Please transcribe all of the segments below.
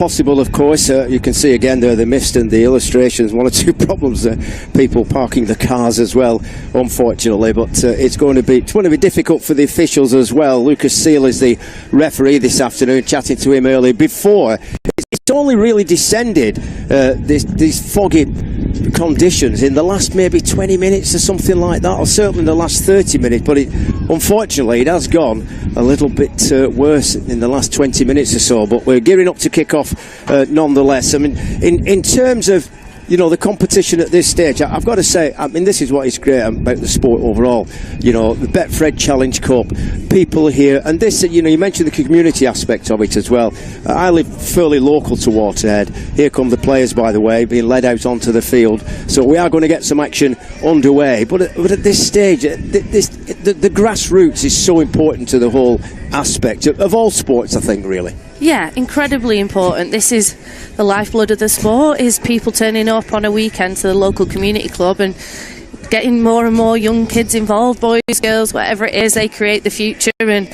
possible, of course. You can see again there the mist and the illustrations. One or two problems there. People parking the cars as well, unfortunately. But it's going to be difficult for the officials as well. Lucas Seal is the referee this afternoon. Chatting to him earlier before. It's only really descended these foggy conditions in the last maybe 20 minutes or something like that, or certainly in the last 30 minutes, but unfortunately it has gone a little bit worse in the last 20 minutes or so, but we're gearing up to kick off nonetheless. I mean, in terms of the competition at this stage, I've got to say, I mean, this is what is great about the sport overall. The Betfred Challenge Cup, people here, and this, you mentioned the community aspect of it as well. I live fairly local to Waterhead. Here come the players, by the way, being led out onto the field. So we are going to get some action underway. But at this stage, the grassroots is so important to the whole aspect of all sports, I think, really. Yeah, incredibly important. This is the lifeblood of the sport, is people turning up on a weekend to the local community club and getting more and more young kids involved, boys, girls, whatever it is. They create the future, and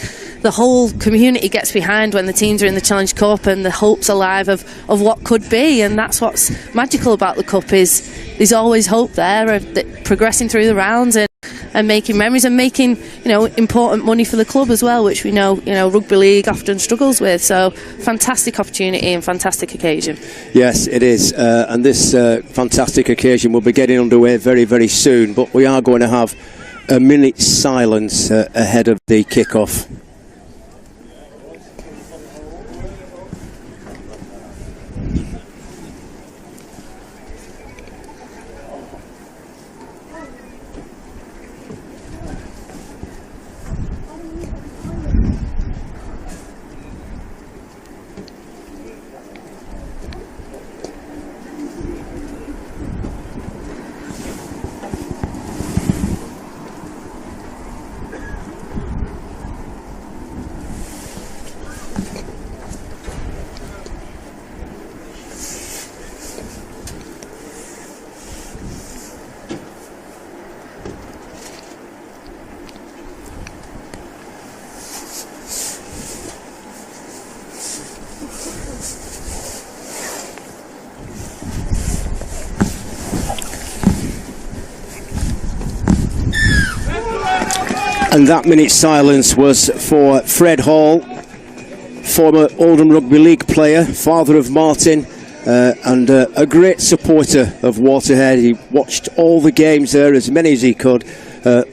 the whole community gets behind when the teams are in the Challenge Cup, and the hope's alive of what could be. And that's what's magical about the Cup, is there's always hope there of progressing through the rounds and making memories and making important money for the club as well, which we know rugby league often struggles with. So fantastic opportunity and fantastic occasion. Yes, it is, and this fantastic occasion will be getting underway very, very soon, but we are going to have a minute's silence ahead of the kick-off. And that minute's silence was for Fred Hall, former Oldham Rugby League player, father of Martin, and a great supporter of Waterhead. He watched all the games there, as many as he could.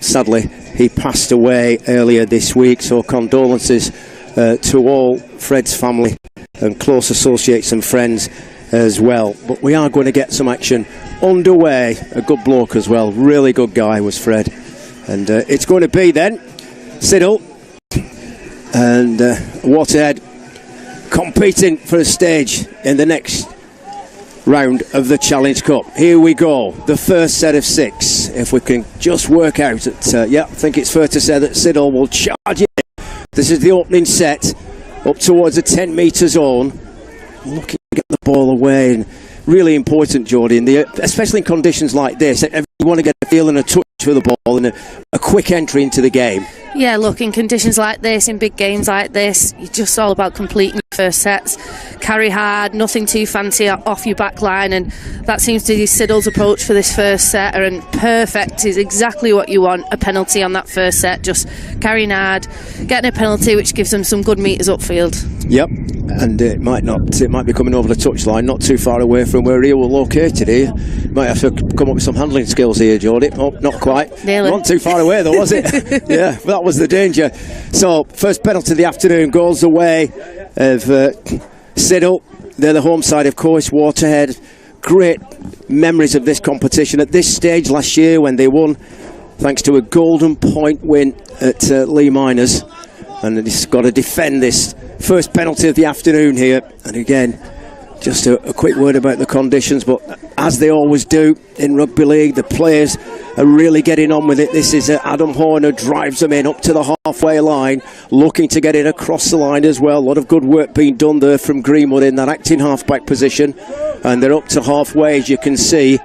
Sadly, he passed away earlier this week, so condolences to all Fred's family and close associates and friends as well. But we are going to get some action underway. A good bloke as well, really good guy was Fred. And it's going to be then Siddal and Waterhead competing for a stage in the next round of the Challenge Cup. Here we go, the first set of 6. If we can just work out that, I think it's fair to say that Siddal will charge in. This is the opening set, up towards the 10 metre zone, looking to get the ball away. And really important, Geordie, especially in conditions like this. You want to get a feel and a touch for the ball and a quick entry into the game. Yeah, look, in conditions like this, in big games like this, you're just all about completing the first sets. Carry hard, nothing too fancy off your back line, and that seems to be Siddal's approach for this first set. And perfect is exactly what you want, a penalty on that first set. Just carrying hard, getting a penalty, which gives them some good metres upfield. Yep, and it might be coming over the touchline, not too far away from where he was located here. Might have to come up with some handling skills here, Geordie. Oh, not quite. Nearly. Not too far away though, was it? Yeah, that was the danger. So, first penalty of the afternoon goes the way of Siddal. They're the home side, of course, Waterhead. Great memories of this competition at this stage last year when they won, thanks to a golden point win at Lee Miners. And he's got to defend this first penalty of the afternoon here. And again, just a quick word about the conditions, but as they always do in rugby league, the players are really getting on with it. This is Adam Horner drives them in up to the halfway line, looking to get it across the line as well. A lot of good work being done there from Greenwood in that acting halfback position, and they're up to halfway, as you can see,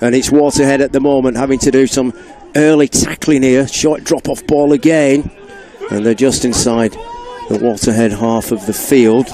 and it's Waterhead at the moment having to do some early tackling here. Short drop-off ball again, and they're just inside the Waterhead half of the field.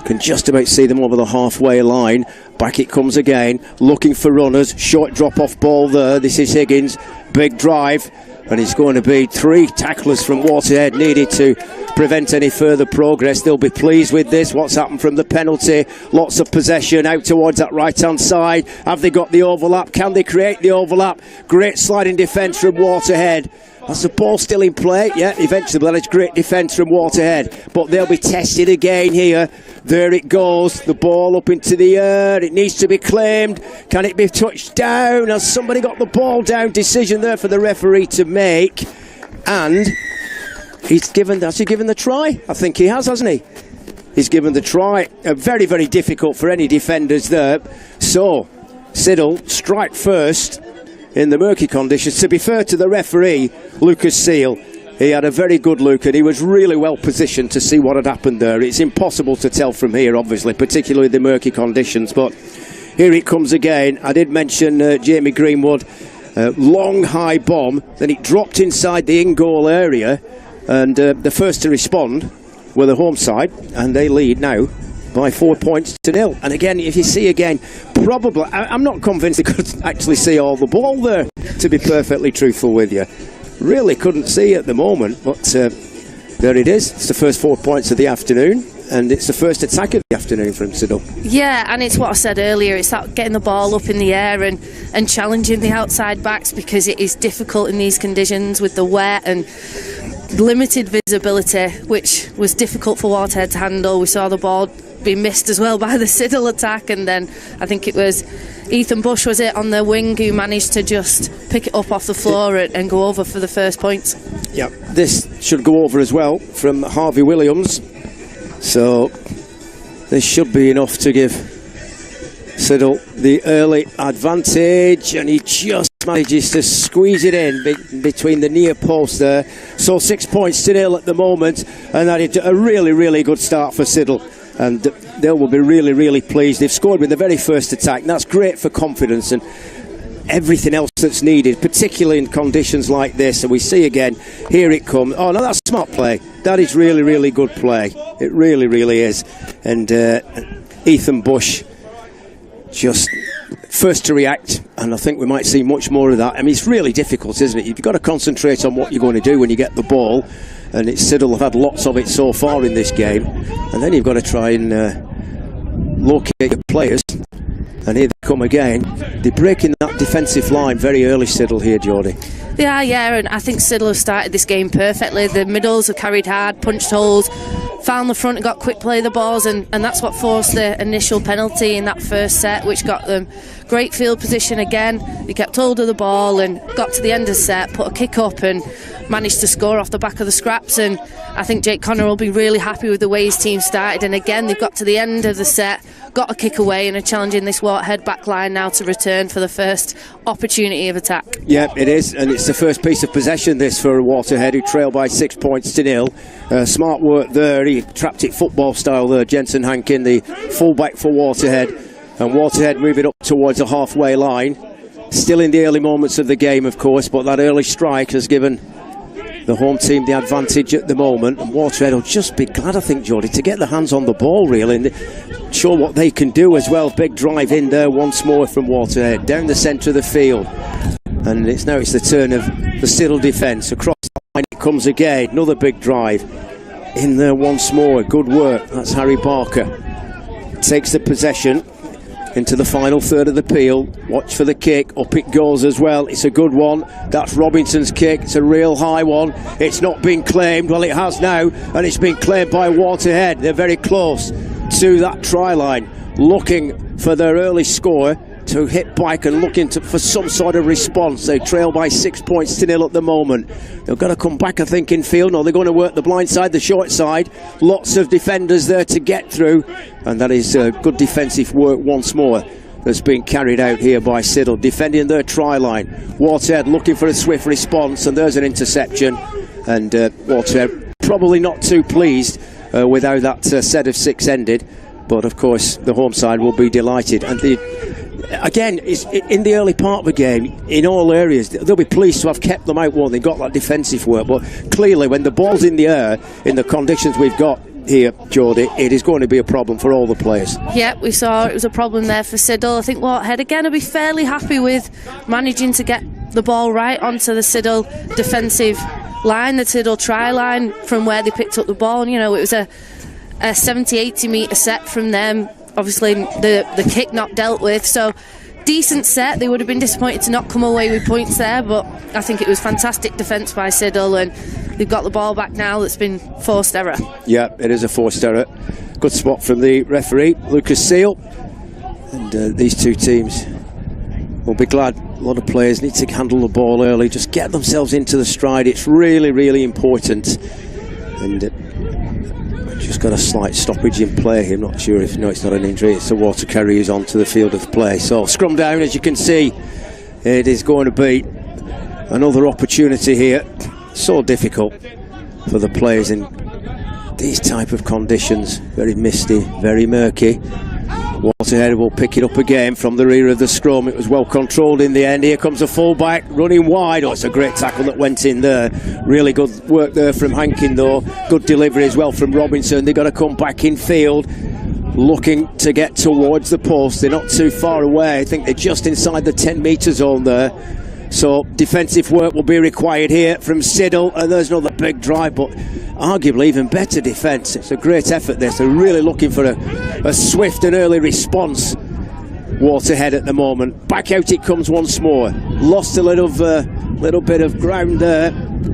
Can just about see them over the halfway line. Back it comes again, looking for runners. Short drop-off ball there. This is Higgins. Big drive. And it's going to be 3 tacklers from Waterhead needed to prevent any further progress. They'll be pleased with this. What's happened from the penalty? Lots of possession out towards that right-hand side. Have they got the overlap? Can they create the overlap? Great sliding defence from Waterhead. That's the ball still in play. Yeah, eventually, but it's great defence from Waterhead. But they'll be tested again here. There it goes. The ball up into the air. It needs to be claimed. Can it be touched down? Has somebody got the ball down? Decision there for the referee to make. And has he given the try? I think he has, hasn't he? He's given the try. Very, very difficult for any defenders there. So, Siddal strike first in the murky conditions. To be fair to the referee, Lucas Seal, he had a very good look and he was really well positioned to see what had happened there. It's impossible to tell from here, obviously, particularly the murky conditions. But here it comes again. I did mention Jamie Greenwood. Long high bomb, then it dropped inside the in-goal area, and the first to respond were the home side, and they lead now by 4 points to 0. And again, if you see again, probably, I'm not convinced they could actually see all the ball there, to be perfectly truthful with you. Really couldn't see at the moment, but there it is. It's the first 4 points of the afternoon, and it's the first attack of the afternoon from Siddal. Yeah, and it's what I said earlier, it's that getting the ball up in the air and challenging the outside backs, because it is difficult in these conditions with the wet and limited visibility, which was difficult for Waterhead to handle. We saw the ball be missed as well by the Siddal attack, and then I think it was Ethan Bush, was it, on the wing, who managed to just pick it up off the floor and go over for the first points. Yeah, this should go over as well from Harvey Williams, so this should be enough to give Siddal the early advantage, and he just manages to squeeze it in between the near post there. So 6 points to 0 at the moment, and that is a really, really good start for Siddal. And they will be really, really pleased. They've scored with the very first attack, and that's great for confidence and everything else that's needed, particularly in conditions like this. And we see again, here it comes. Oh no, that's smart play. That is really, really good play. It really, really is. And Ethan Bush just first to react, and I think we might see much more of that. I mean, it's really difficult, isn't it? You've got to concentrate on what you're going to do when you get the ball, and Siddal have had lots of it so far in this game, and then you've got to try and locate your players. And here they come again. They're breaking that defensive line very early, Siddal here, Geordie. They are, yeah, and I think Siddal have started this game perfectly. The middles have carried hard, punched holes, found the front and got quick play of the balls, and that's what forced the initial penalty in that first set, which got them great field position again. They kept hold of the ball and got to the end of the set, put a kick up and managed to score off the back of the scraps. And I think Jake Connor will be really happy with the way his team started. And again, they've got to the end of the set, got a kick away, and are challenging this Waterhead back line now to return for the first opportunity of attack. Yeah, it is, and it's the first piece of possession this for Waterhead, who trail by 6 points to 0. Smart work there. He trapped it football style there, Jensen Hankin, the fullback for Waterhead. And Waterhead moving up towards the halfway line. Still in the early moments of the game, of course, but that early strike has given the home team the advantage at the moment. And Waterhead will just be glad, I think, Geordie, to get their hands on the ball, really, and show what they can do as well. Big drive in there once more from Waterhead, down the centre of the field. And it's the turn of the Siddal defence. Across the line it comes again. Another big drive in there once more. Good work. That's Harry Barker. Takes the possession into the final third of the field. Watch for the kick. Up it goes as well. It's a good one. That's Robinson's kick. It's a real high one. It's not been claimed. Well, it has now, and it's been claimed by Waterhead. They're very close to that try line, looking for their early score to hit back and looking for some sort of response. They trail by 6 points to 0 at the moment. They've got to come back, I think, in field. No, they're going to work the blind side, the short side. Lots of defenders there to get through, and that is good defensive work once more that's been carried out here by Siddal, defending their try line. Waterhead looking for a swift response, and there's an interception, and Waterhead probably not too pleased with how that set of 6 ended, but of course the home side will be delighted. And again, in the early part of the game, in all areas, they'll be pleased to have kept them out when they got that defensive work. But clearly, when the ball's in the air, in the conditions we've got here, Jodie, it is going to be a problem for all the players. Yeah, we saw it was a problem there for Siddal. I think Waterhead again will be fairly happy with managing to get the ball right onto the Siddal defensive line, the Siddal try line, from where they picked up the ball. And, you know, it was a 70-80 metre set from them. Obviously the kick not dealt with, so decent set. They would have been disappointed to not come away with points there, but I think it was fantastic defence by Siddal, and they've got the ball back now. That's been forced error. Yeah, it is a forced error. Good spot from the referee, Lucas Seal. And these two teams will be glad. A lot of players need to handle the ball early, just get themselves into the stride. It's really, really important. And just got a slight stoppage in play. I'm not sure if, no, it's not an injury, it's a water carry who's onto the field of play. So scrum down, as you can see, it is going to be another opportunity here. So difficult for the players in these type of conditions. Very misty, very murky. Waterhead will pick it up again from the rear of the scrum. It was well controlled in the end. Here comes a fullback running wide. Oh, it's a great tackle that went in there. Really good work there from Hankin, though. Good delivery as well from Robinson. They've got to come back in field, looking to get towards the post. They're not too far away. I think they're just inside the 10-metre zone there. So defensive work will be required here from Siddal, and there's another big drive, but arguably even better defence. It's a great effort this. They're really looking for a swift and early response, Waterhead, at the moment. Back out it comes once more. Lost a little bit of ground there.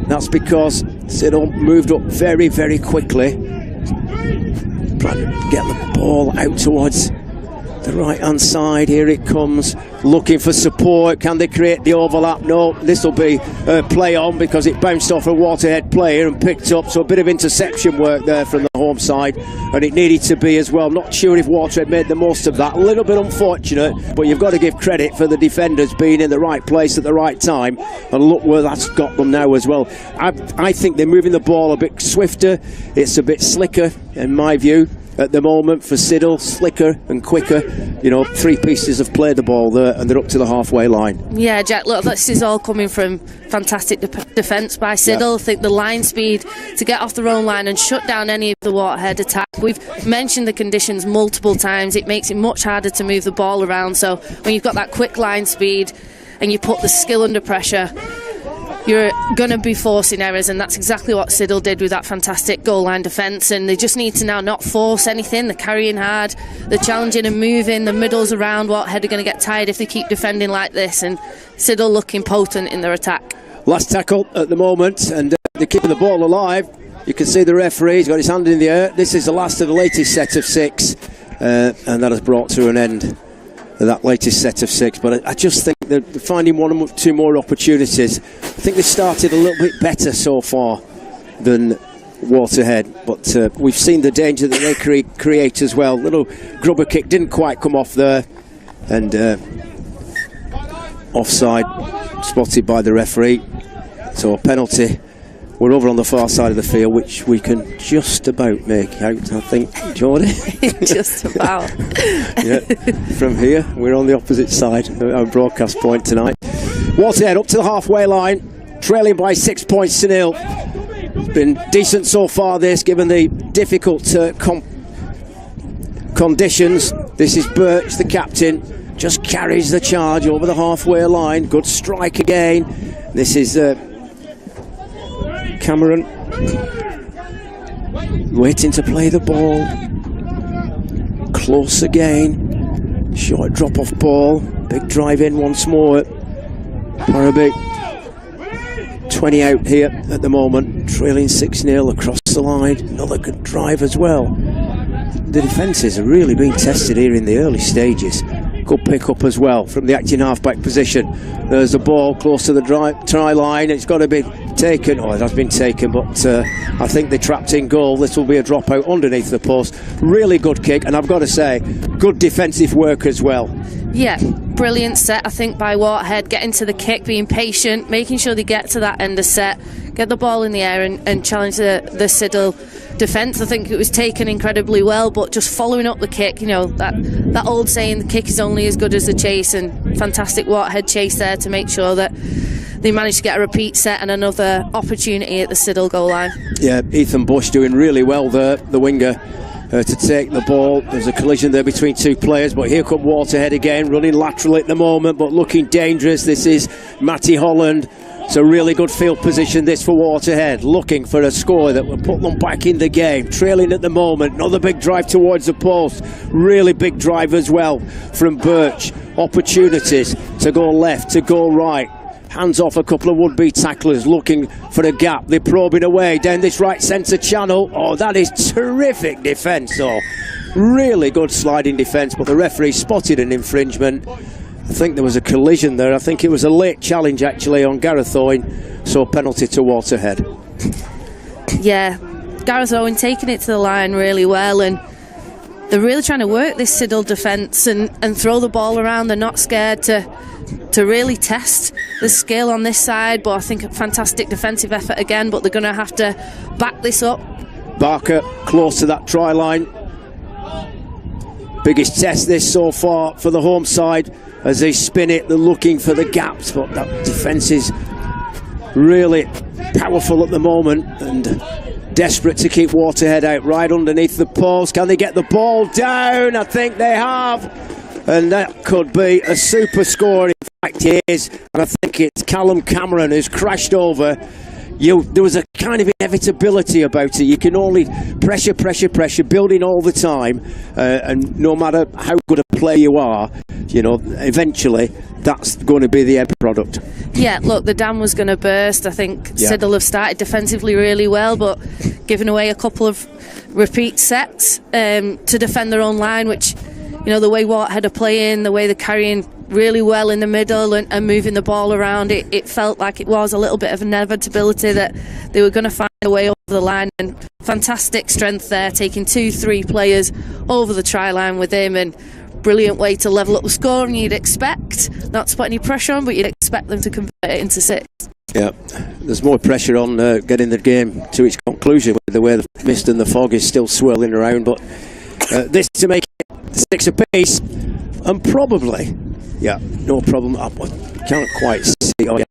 That's because Siddal moved up very, very quickly. Trying to get the ball out towards the right-hand side. Here it comes, looking for support. Can they create the overlap? No, this will be a play on because it bounced off a Waterhead player and picked up, so a bit of interception work there from the home side, and it needed to be as well. Not sure if Waterhead made the most of that. A little bit unfortunate, but you've got to give credit for the defenders being in the right place at the right time, and look where that's got them now as well. I think they're moving the ball a bit swifter. It's a bit slicker in my view at the moment for Siddal, slicker and quicker. You know, 3 pieces have played the ball there, and they're up to the halfway line. Yeah, Jack, look, this is all coming from fantastic defence by Siddal. Yeah. I think the line speed to get off their own line and shut down any of the Waterhead attack. We've mentioned the conditions multiple times. It makes it much harder to move the ball around. So when you've got that quick line speed and you put the skill under pressure, you're going to be forcing errors, and that's exactly what Siddal did with that fantastic goal line defence. And they just need to now not force anything. They're carrying hard, they're challenging and moving. The middles around Waterhead are going to get tired if they keep defending like this, and Siddal looking potent in their attack. Last tackle at the moment, and they're keeping the ball alive. You can see the referee, he's got his hand in the air. This is the last of the latest set of 6, and that has brought to an end that latest set of 6. But I just think they're finding 1 or 2 more opportunities. I think they started a little bit better so far than Waterhead, but we've seen the danger that they create as well. Little grubber kick didn't quite come off there, and offside spotted by the referee, so a penalty. We're over on the far side of the field, which we can just about make out, I think, Jordan. Just about. Yeah, from here, we're on the opposite side of our broadcast point tonight. Waterhead up to the halfway line, trailing by 6 points to 0. It's been decent so far, this, given the difficult conditions. This is Birch, the captain, just carries the charge over the halfway line. Good strike again. This is Cameron waiting to play the ball. Close again. Short drop off ball. Big drive in once more. Paraby 20 out here at the moment, trailing 6-0 across the line. Another good drive as well. The defences are really being tested here in the early stages. Good pick up as well from the acting halfback position. There's the ball close to the try line. It's got to be taken. Oh, it has been taken, but I think they trapped in goal. This will be a dropout underneath the post. Really good kick, and I've got to say, good defensive work as well. Yeah, brilliant set, I think, by Waterhead, getting to the kick, being patient, making sure they get to that end of set, get the ball in the air and challenge the Siddal defence. I think it was taken incredibly well, but just following up the kick, you know, that old saying, the kick is only as good as the chase, and fantastic Waterhead chase there to make sure that they managed to get a repeat set and another opportunity at the Siddal goal line. Yeah, Ethan Bush doing really well there, the winger, to take the ball. There's a collision there between two players, but here come Waterhead again, running laterally at the moment, but looking dangerous. This is Matty Holland. It's a really good field position, this, for Waterhead, looking for a score that will put them back in the game. Trailing at the moment, another big drive towards the post. Really big drive as well from Birch. Opportunities to go left, to go right. Hands off a couple of would-be tacklers, looking for a gap. They're probing away down this right centre channel. Oh, that is terrific defence. Oh, really good sliding defence, but the referee spotted an infringement. I think there was a collision there. I think it was a late challenge actually on Gareth Owen, so penalty to Waterhead. Yeah, Gareth Owen taking it to the line really well, and they're really trying to work this Siddal defence and throw the ball around. They're not scared to really test the skill on this side, but I think a fantastic defensive effort again, but they're going to have to back this up. Barker close to that try line. Biggest test this so far for the home side. As they spin it, they're looking for the gaps, but that defence is really powerful at the moment and desperate to keep Waterhead out right underneath the post. Can they get the ball down? I think they have, and that could be a super score. In fact, it is, and I think it's Callum Cameron who's crashed over. There was a kind of inevitability about it. You can only pressure, building all the time, and no matter how good a player you are, eventually that's going to be the end product. Yeah, look, the dam was going to burst. I think Siddal have started defensively really well, but giving away a couple of repeat sets to defend their own line, which, the way Waterhead are playing, the way they're carrying really well in the middle and moving the ball around, it felt like it was a little bit of inevitability that they were going to find a way over the line, and fantastic strength there, taking 2-3 players over the try line with him, and brilliant way to level up the score. And you'd expect not to put any pressure on, but you'd expect them to convert it into 6. Yeah, there's more pressure on getting the game to its conclusion with the way the mist and the fog is still swirling around, but this to make it 6 apiece, and probably no problem. I can't quite see. Oh, yeah.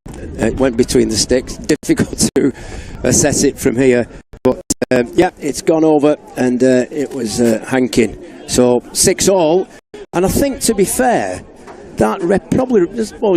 It went between the sticks. Difficult to assess it from here. But it's gone over, and it was Hankin. So 6-all. And I think, to be fair, that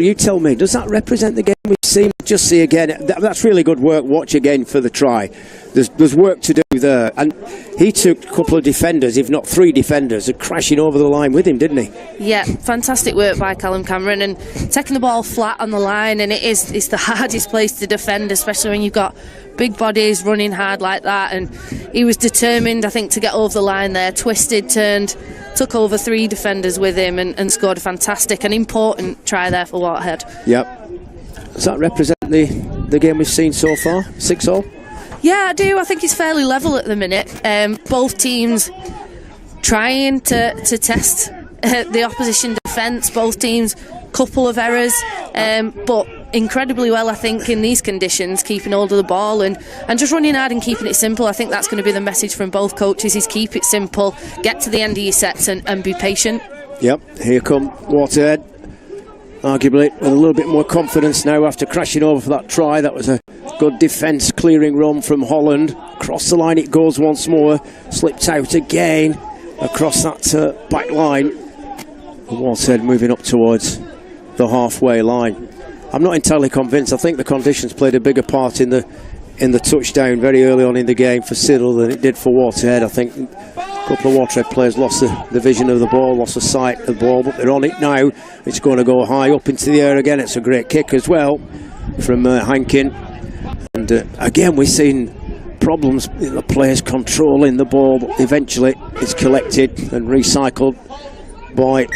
you tell me, does that represent the game we've seen? Just see again. That's really good work. Watch again for the try. There's work to do there. And he took a couple of defenders, if not 3 defenders, and crashing over the line with him, didn't he? Yeah, fantastic work by Callum Cameron, and taking the ball flat on the line, and it's the hardest place to defend, especially when you've got big bodies running hard like that. And he was determined, I think, to get over the line there, twisted, turned, took over 3 defenders with him, and scored a fantastic and important try there for Waterhead. Yep. Does that represent the game we've seen so far? 6-all? Yeah, I do. I think it's fairly level at the minute. Both teams trying to test the opposition defence. Both teams, couple of errors, but incredibly well, I think, in these conditions, keeping hold of the ball and just running hard and keeping it simple. I think that's going to be the message from both coaches, is keep it simple, get to the end of your sets and be patient. Yep, here come Waterhead, arguably with a little bit more confidence now after crashing over for that try. That was a good defence clearing run from Holland. Across the line it goes once more, slipped out again across that back line. Waterhead moving up towards the halfway line. I'm not entirely convinced. I think the conditions played a bigger part in the touchdown very early on in the game for Siddal than it did for Waterhead. I think a couple of Waterhead players lost the vision of the ball, lost the sight of the ball, but they're on it now. It's going to go high up into the air again. It's a great kick as well from Hankin. And again, we've seen problems in the players controlling the ball, but eventually it's collected and recycled by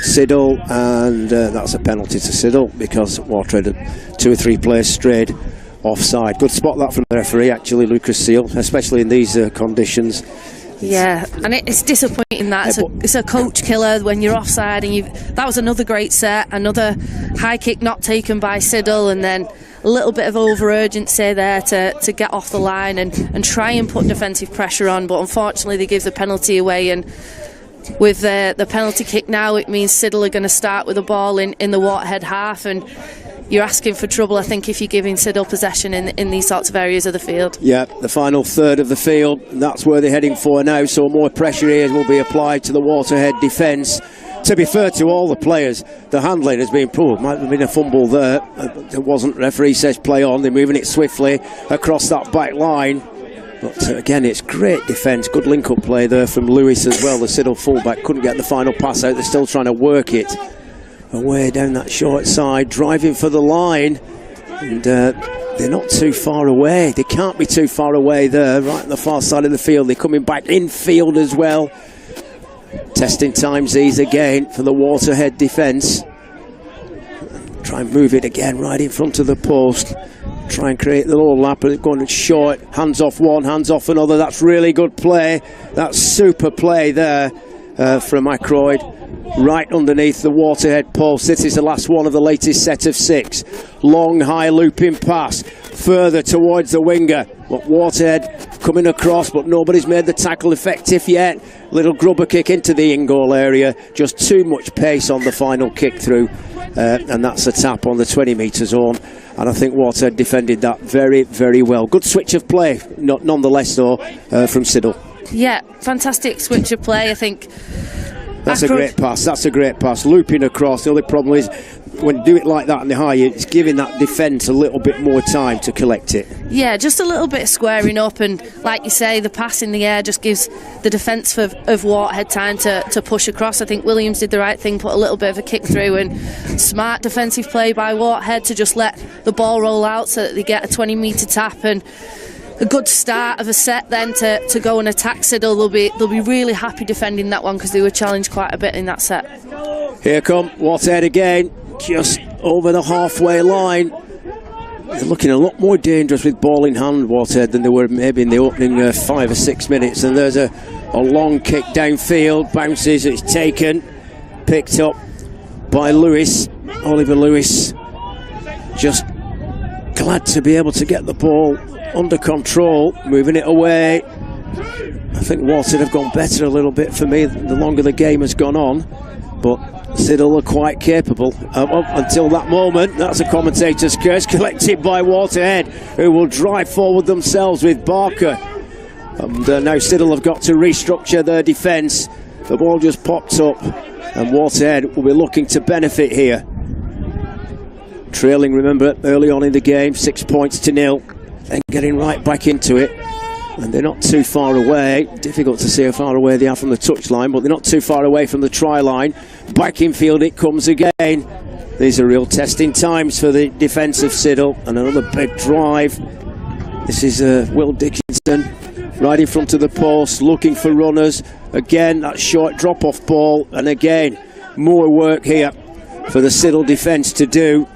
Siddal, and that's a penalty to Siddal because Waterhead had 2 or 3 players strayed offside. Good spot that from the referee, actually, Lucas Seal, especially in these conditions. Yeah, and it's disappointing that it's a coach killer when you're offside, and that was another great set, another high kick not taken by Siddal, and then a little bit of over urgency there to get off the line and try and put defensive pressure on, but unfortunately they give the penalty away. And with the penalty kick now, it means Siddal are going to start with the ball in the Waterhead half, and you're asking for trouble, I think, if you're giving Siddal possession in these sorts of areas of the field. Yeah, the final third of the field, that's where they're heading for now, so more pressure here will be applied to the Waterhead defence. To be fair to all the players, the handling has been poor. Might have been a fumble there. It wasn't. Referee says play on. They're moving it swiftly across that back line. But again, it's great defence. Good link-up play there from Lewis as well. The Siddal fullback couldn't get the final pass out. They're still trying to work it away down that short side, driving for the line. And they're not too far away. They can't be too far away there, right on the far side of the field. They're coming back infield as well. Testing times these again for the Waterhead defence. Try and move it again right in front of the post. Try and create the little lap, but it's going short. Hands off one, hands off another. That's really good play. That's super play there from Ackroyd. Right underneath the Waterhead post. This is the last one of the latest set of 6. Long, high looping pass. Further towards the winger. But Waterhead coming across, but nobody's made the tackle effective yet. Little grubber kick into the in-goal area. Just too much pace on the final kick through. And that's a tap on the 20-metre zone. And I think Waterhead defended that very, very well. Good switch of play, nonetheless, though, from Siddal. Yeah, fantastic switch of play, I think. That's a great pass. That's a great pass. Looping across. The only problem is when you do it like that in the high, it's giving that defence a little bit more time to collect it. Yeah, just a little bit of squaring up, and like you say, the pass in the air just gives the defence of Waterhead time to push across. I think Williams did the right thing, put a little bit of a kick through, and smart defensive play by Waterhead to just let the ball roll out so that they get a 20-metre tap, and a good start of a set then to go and attack Siddal. They'll be really happy defending that one because they were challenged quite a bit in that set. Here come Waterhead again, just over the halfway line. They're looking a lot more dangerous with ball in hand, Waterhead, than they were maybe in the opening 5 or 6 minutes. And there's a long kick downfield, bounces, it's taken, picked up by Lewis, Oliver Lewis. Just glad to be able to get the ball under control, moving it away. I think Waterhead have gone better a little bit for me the longer the game has gone on, but Siddal are quite capable up until that moment. That's a commentator's curse, collected by Waterhead, who will drive forward themselves with Barker. And now Siddal have got to restructure their defence. The ball just popped up, and Waterhead will be looking to benefit here. Trailing, remember, early on in the game, 6 points to 0. Then getting right back into it, and they're not too far away. Difficult to see how far away they are from the touchline, but they're not too far away from the try line. Back in field it comes again. These are real testing times for the defence of Siddal, and another big drive. This is Will Dickinson right in front of the post, looking for runners. Again, that short drop-off ball, and again, more work here for the Siddal defence to do.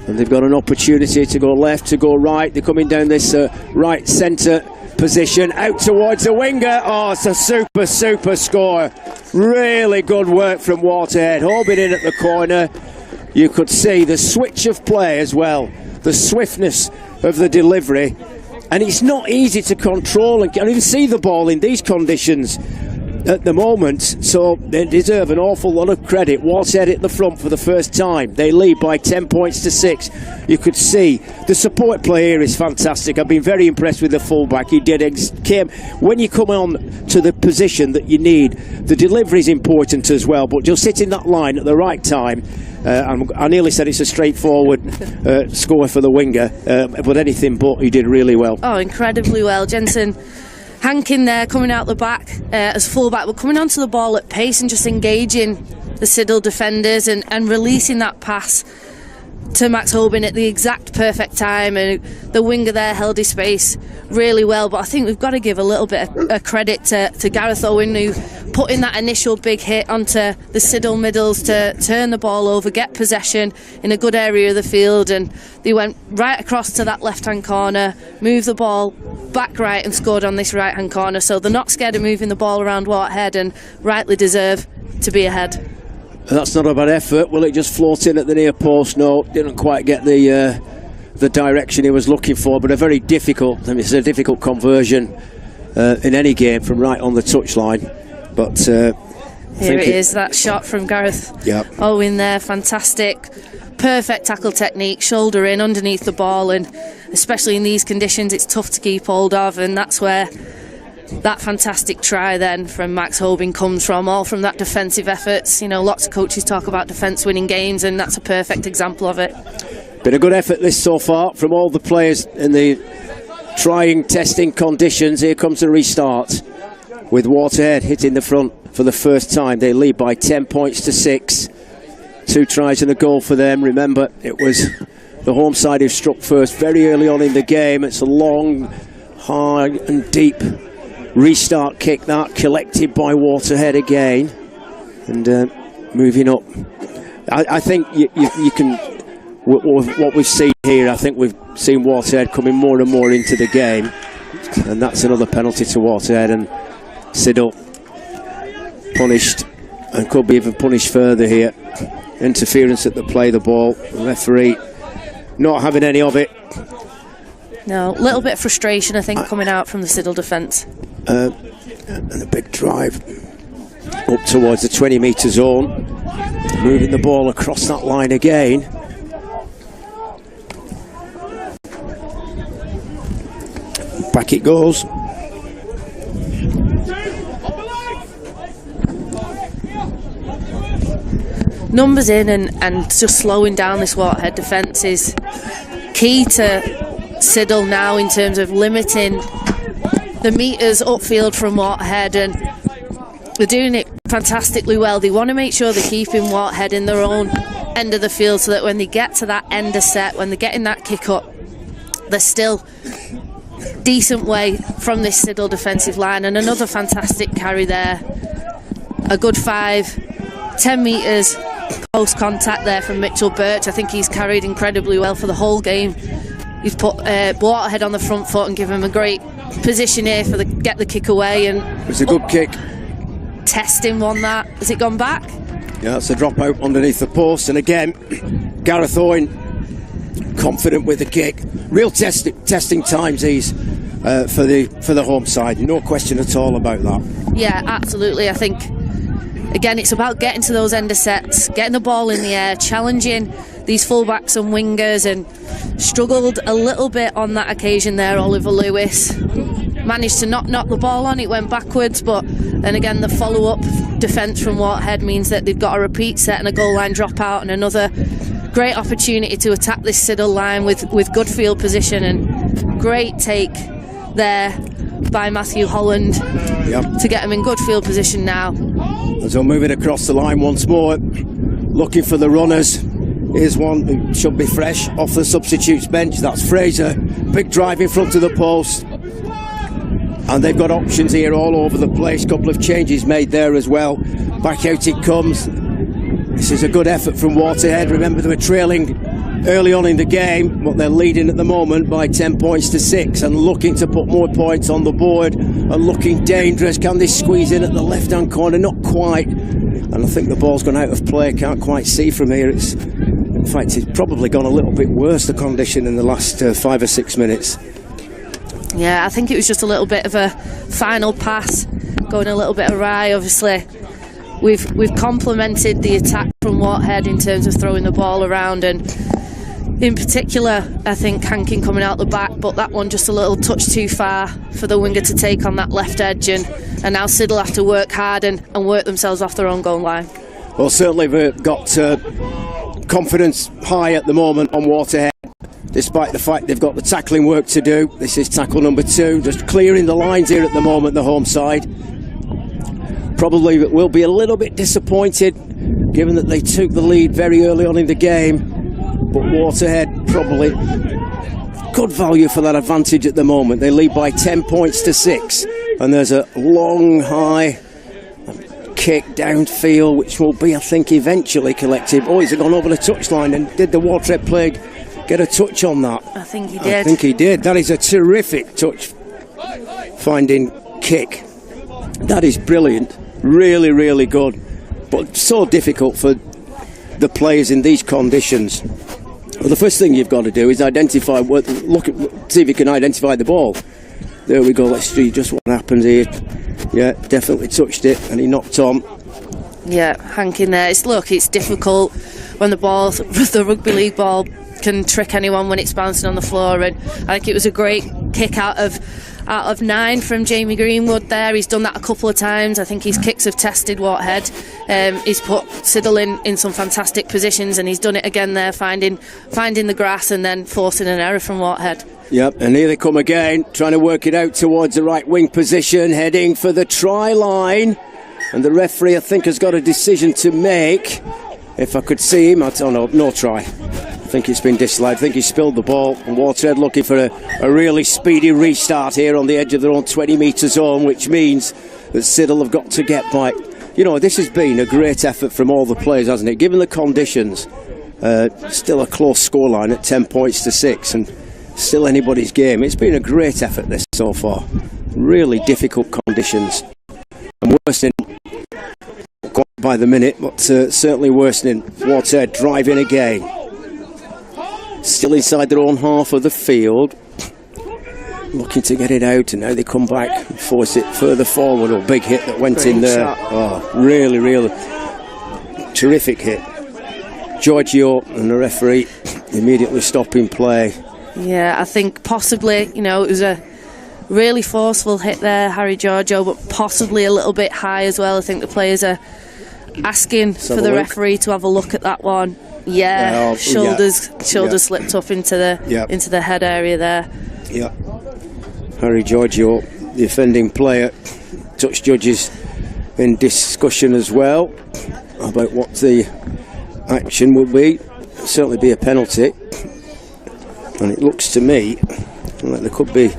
And they've got an opportunity to go left, to go right. They're coming down this right centre position, out towards the winger. Oh, it's a super score. Really good work from Waterhead. Hobbing in at the corner. You could see the switch of play as well, the swiftness of the delivery. And it's not easy to control and can't even see the ball in these conditions at the moment, so they deserve an awful lot of credit. Waterhead at the front for the first time. They lead by 10 points to 6. You could see the support play here is fantastic. I've been very impressed with the fullback. He came when you come on to the position that you need. The delivery is important as well, but just hitting that line at the right time. I nearly said it's a straightforward score for the winger, but anything but. He did really well. Oh, incredibly well. Jensen Hankin there coming out the back as fullback, but coming onto the ball at pace and just engaging the Siddal defenders and releasing that pass to Max Hoban at the exact perfect time. And the winger there held his space really well, but I think we've got to give a little bit of credit to Gareth Owen, who put in that initial big hit onto the Siddal middles to turn the ball over, get possession in a good area of the field, and they went right across to that left hand corner, moved the ball back right and scored on this right hand corner. So they're not scared of moving the ball around Waterhead and rightly deserve to be ahead. That's not a bad effort. Will it just float in at the near post? No, didn't quite get the direction he was looking for, but a very difficult, it's a difficult conversion in any game from right on the touchline. But here it is, that shot from Gareth Owen there, fantastic. perfect tackle technique, shoulder in, underneath the ball, and especially in these conditions, it's tough to keep hold of, and that's where that fantastic try then from Max Hobing comes from, all from that defensive efforts. You know, lots of coaches talk about defence winning games, and that's a perfect example of it. Been a good effort this so far from all the players in the trying, testing conditions. Here comes the restart with Waterhead hitting the front for the first time. They lead by 10 points to 6. 2 tries and a goal for them. Remember, it was the home side who struck first very early on in the game. It's a long, high and deep restart kick, that collected by Waterhead again, and moving up. I think you can, what we've seen here, I think we've seen Waterhead coming more and more into the game, and that's another penalty to Waterhead, and Siddal punished, and could be even punished further here. Interference at the play, the ball. The referee not having any of it. No, a little bit of frustration, I think, coming out from the Siddal defence. And a big drive up towards the 20-metre zone, moving the ball across that line again. Back it goes. Numbers in and just slowing down this Waterhead defence is key to Siddal now in terms of limiting the metres upfield from Waterhead, and they're doing it fantastically well. They want to make sure they're keeping Waterhead in their own end of the field so that when they get to that end of set, when they're getting that kick up, they're still decent way from this Siddal defensive line. And another fantastic carry there, a good 5-10 metres post contact there from Mitchell Birch. I think he's carried incredibly well for the whole game. He's put Waterhead on the front foot and given him a great position here for the get the kick away. And it was a good kick. Testing one that. Has it gone back? Yeah, it's a drop out underneath the post, and again Gareth Owen confident with the kick. Real testing times these for the home side, no question at all about that. Yeah, absolutely. I think again it's about getting to those end of sets, getting the ball in the air, challenging these fullbacks and wingers, and struggled a little bit on that occasion there. Oliver Lewis managed to not knock the ball on, it went backwards, but then again the follow-up defence from Waterhead means that they've got a repeat set and a goal line dropout, and another great opportunity to attack this Siddal line with good field position, and great take there by Matthew Holland to get him in good field position now. As they'll move it across the line once more, looking for the runners. Here's one who should be fresh off the substitutes bench. That's Fraser. Big drive in front of the post. And they've got options here all over the place. Couple of changes made there as well. Back out it comes. This is a good effort from Waterhead. Remember, they were trailing early on in the game, but they're leading at the moment by 10 points to 6 and looking to put more points on the board and looking dangerous. Can they squeeze in at the left-hand corner? Not quite. And I think the ball's gone out of play. Can't quite see from here. In fact, it's probably gone a little bit worse, the condition, in the last 5 or 6 minutes. Yeah, I think it was just a little bit of a final pass going a little bit awry. Obviously, we've complemented the attack from Waterhead in terms of throwing the ball around, and in particular, I think Hankin coming out the back, but that one just a little touch too far for the winger to take on that left edge, and now Siddal have to work hard and work themselves off their own goal line. Well, certainly they've got confidence high at the moment on Waterhead, despite the fact they've got the tackling work to do. This is tackle number 2, just clearing the lines here at the moment, the home side. Probably will be a little bit disappointed, given that they took the lead very early on in the game, but Waterhead probably good value for that advantage at the moment. They lead by 10 points to 6, and there's a long, high kick downfield, which will be, I think, eventually collected. Oh, he's gone over the touchline, and did the Waterhead player get a touch on that? I think he did. I think he did. That is a terrific touch finding kick. That is brilliant. Really, really good. But so difficult for the players in these conditions. Well, the first thing you've got to do is identify see if you can identify the ball. There we go. Let's see just what happens here. Yeah, definitely touched it, and he knocked on. Yeah, Hankin there. It's difficult when the rugby league ball can trick anyone when it's bouncing on the floor. And I think it was a great kick out of 9 from Jamie Greenwood there. He's done that a couple of times. I think his kicks have tested Waterhead. He's put Siddal in some fantastic positions, and he's done it again there, finding the grass and then forcing an error from Waterhead. Yep, and here they come again, trying to work it out towards the right wing position, heading for the try line. And the referee, I think, has got a decision to make. If I could see him, no try. I think it's been disallowed. I think he spilled the ball, and Waterhead looking for a really speedy restart here on the edge of their own 20-metre zone, which means that Siddal have got to get by. You know, this has been a great effort from all the players, hasn't it? Given the conditions, still a close scoreline at 10 points to 6, and still anybody's game. It's been a great effort this so far. Really difficult conditions, and worsening by the minute, but certainly worsening. Waterhead driving again. Still inside their own half of the field, looking to get it out, and now they come back and force it further forward. A big hit that went in there. Oh, really, really terrific hit. Giorgio and the referee immediately stopping play. Yeah, I think possibly, it was a really forceful hit there, Harry Giorgio, but possibly a little bit high as well. I think the players are asking for the referee to have a look at that one. Yeah, shoulders slipped up into the head area there. Yeah, Harry Giorgio, the offending player, touch judges in discussion as well about what the action would be. Certainly be a penalty, and it looks to me like there could be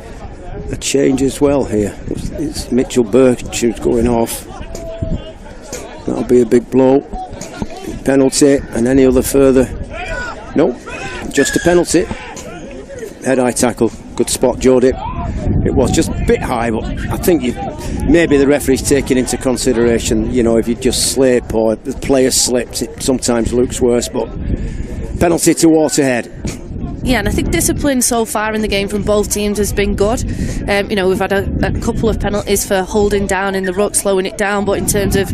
a change as well here. It's Mitchell Burke who's going off. That'll be a big blow. Penalty, and any other further? No, just a penalty. Head-eye tackle. Good spot, Jody. It was just a bit high, but I think maybe the referee's taking into consideration, if you just slip or the player slips, it sometimes looks worse, but penalty to Waterhead. Yeah, and I think discipline so far in the game from both teams has been good. We've had a couple of penalties for holding down in the ruck, slowing it down, but in terms of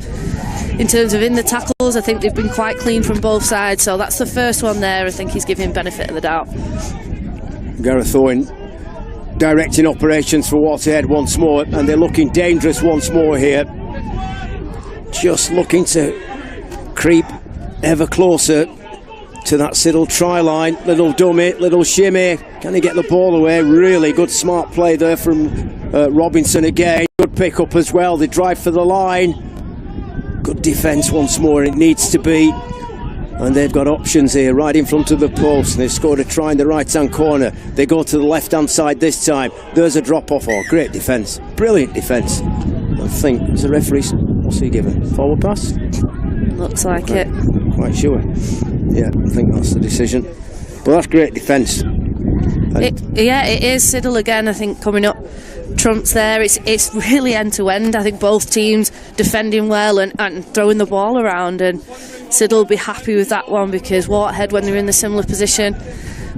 in the tackles, I think they've been quite clean from both sides. So that's the first one there. I think he's giving benefit of the doubt. Gareth Owen directing operations for Waterhead once more, and they're looking dangerous once more here. Just looking to creep ever closer to that Siddal try line. Little dummy, little shimmy. Can he get the ball away? Really good smart play there from Robinson again. Good pick up as well. They drive for the line. Good defence once more, it needs to be. And they've got options here right in front of the post. They've scored a try in the right hand corner. They go to the left hand side this time. There's a drop off. Oh, great defence, brilliant defence. I think, is the referee, what's he given? Forward pass? Looks like it. Quite sure. Yeah, I think that's the decision. But that's great defence. It is. Siddal again, I think, coming up trumps there. It's really end to end. I think both teams defending well and throwing the ball around, and Siddal will be happy with that one, because Waterhead, when they're in the similar position,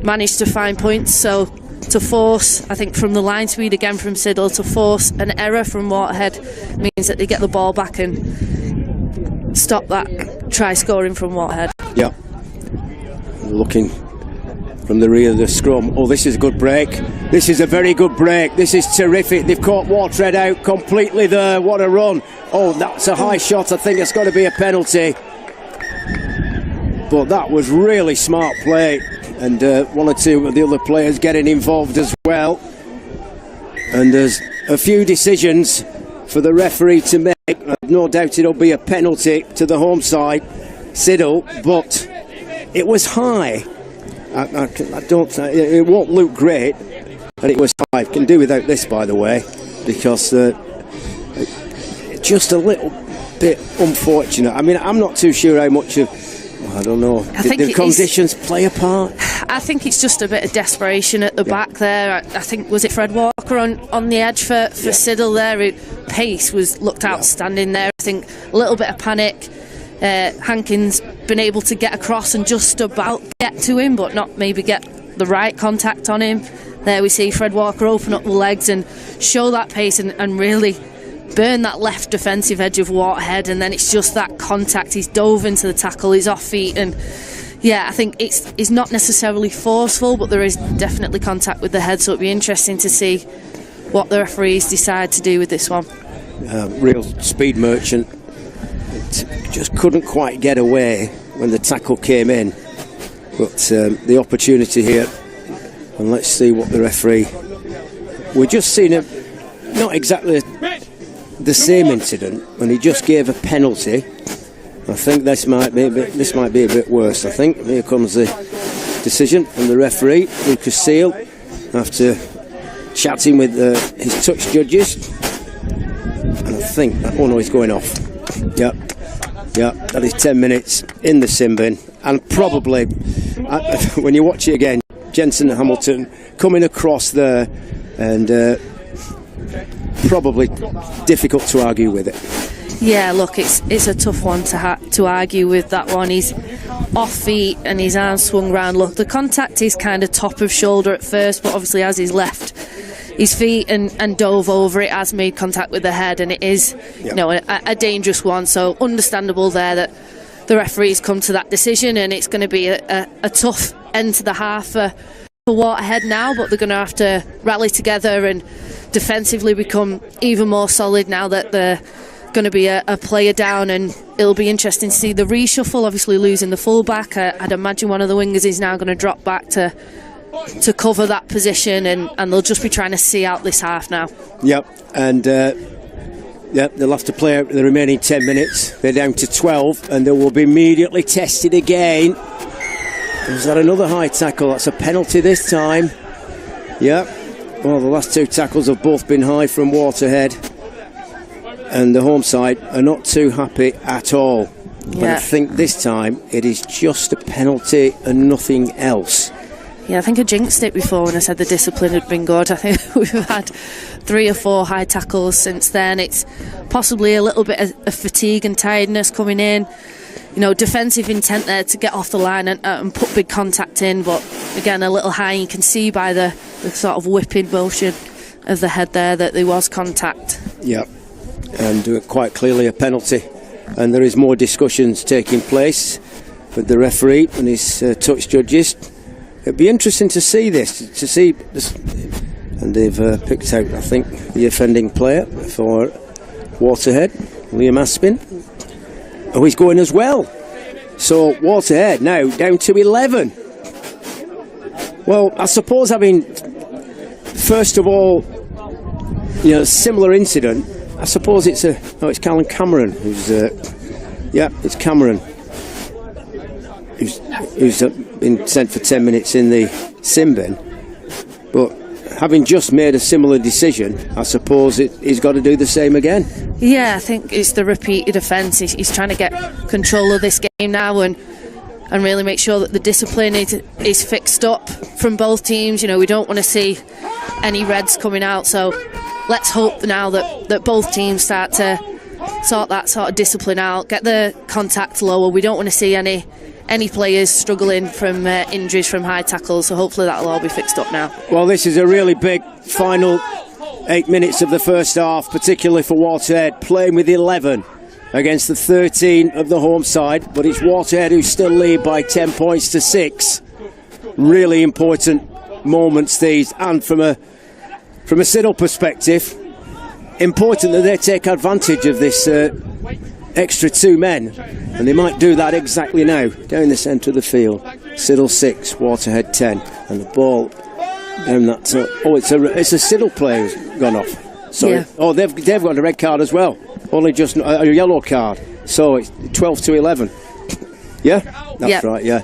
managed to find points. So to force, I think, from the line speed again from Siddal, to force an error from Waterhead means that they get the ball back and stop that try scoring from Waterhead. Yeah, looking from the rear of the scrum. Oh, this is a good break. This is a very good break. This is terrific. They've caught Waterhead out completely there. What a run. Oh, that's a high shot. I think it's got to be a penalty. But that was really smart play. And one or two of the other players getting involved as well. And there's a few decisions for the referee to make. I've no doubt it'll be a penalty to the home side, Siddal, but it was high. I don't. It won't look great, and it was high. Can do without this, by the way, because just a little bit unfortunate. I mean, I'm not too sure how much of. I don't know. Did the conditions play a part? I think it's just a bit of desperation at the back there. I think, was it Fred Walker on the edge for Siddal there? Pace looked outstanding there. I think a little bit of panic. Hankins been able to get across and just about get to him, but not maybe get the right contact on him. There we see Fred Walker open up the legs and show that pace and really burn that left defensive edge of Waterhead, and then it's just that contact. He's dove into the tackle, he's off feet, and Yeah, I think it's not necessarily forceful, but there is definitely contact with the head, so it'll be interesting to see what the referees decide to do with this one. Real speed merchant. Just couldn't quite get away when the tackle came in. But the opportunity here, and let's see what the referee... We're just seeing not exactly the same incident, when he just gave a penalty. I think this might be a bit worse. I think here comes the decision from the referee, Lucas Seal, after chatting with his touch judges. And I think he's going off. Yep, that is 10 minutes in the sin bin, and probably when you watch it again, Jensen Hamilton coming across there, and probably difficult to argue with it. Yeah, look, it's a tough one to argue with, that one. He's off feet and his arm swung round. Look, the contact is kind of top of shoulder at first, but obviously as he's left his feet and dove over, it has made contact with the head, and it is a dangerous one. So understandable there that the referees come to that decision, and it's going to be a tough end to the half for Waterhead now, but they're going to have to rally together and defensively become even more solid now that they're going to be a player down, and it'll be interesting to see the reshuffle. Obviously losing the fullback, I'd imagine one of the wingers is now going to drop back to cover that position, and they'll just be trying to see out this half now. Yep, and they'll have to play out the remaining 10 minutes. They're down to 12, and they will be immediately tested again. Is that another high tackle? That's a penalty this time. Yep. Well, the last two tackles have both been high from Waterhead, and the home side are not too happy at all. But I think this time it is just a penalty and nothing else. Yeah, I think I jinxed it before when I said the discipline had been good. I think we've had 3 or 4 high tackles since then. It's possibly a little bit of fatigue and tiredness coming in. Defensive intent there to get off the line and put big contact in, but again, a little high. You can see by the sort of whipping motion of the head there that there was contact. Yep, and quite clearly a penalty. And there is more discussions taking place with the referee and his touch judges. It'd be interesting to see this. And they've picked out, I think, the offending player for Waterhead, Liam Aspin. Oh, he's going as well. So Waterhead now down to 11. Well, I suppose, first of all, similar incident. I suppose it's Callum Cameron who's it's Cameron who's been sent for 10 minutes in the sin bin. But having just made a similar decision, I suppose he's got to do the same again. Yeah, I think it's the repeated offence. He's trying to get control of this game now and really make sure that the discipline is fixed up from both teams. We don't want to see any reds coming out, so let's hope now that both teams start to sort that sort of discipline out, get the contact lower. We don't want to see any players struggling from injuries from high tackles, so hopefully that'll all be fixed up now. Well, this is a really big final 8 minutes of the first half, particularly for Waterhead, playing with 11 against the 13 of the home side, but it's Waterhead who still lead by 10 points to 6. Really important moments these, and from a Siddal perspective, important that they take advantage of this extra 2 men, and they might do that exactly now. Down the centre of the field, Siddal 6, Waterhead 10, and the ball down that. It's a Siddal player who's gone off. Sorry. Yeah. Oh, they've got a red card as well. Only just a yellow card. So it's 12 to 11. Yeah, that's right. Yeah.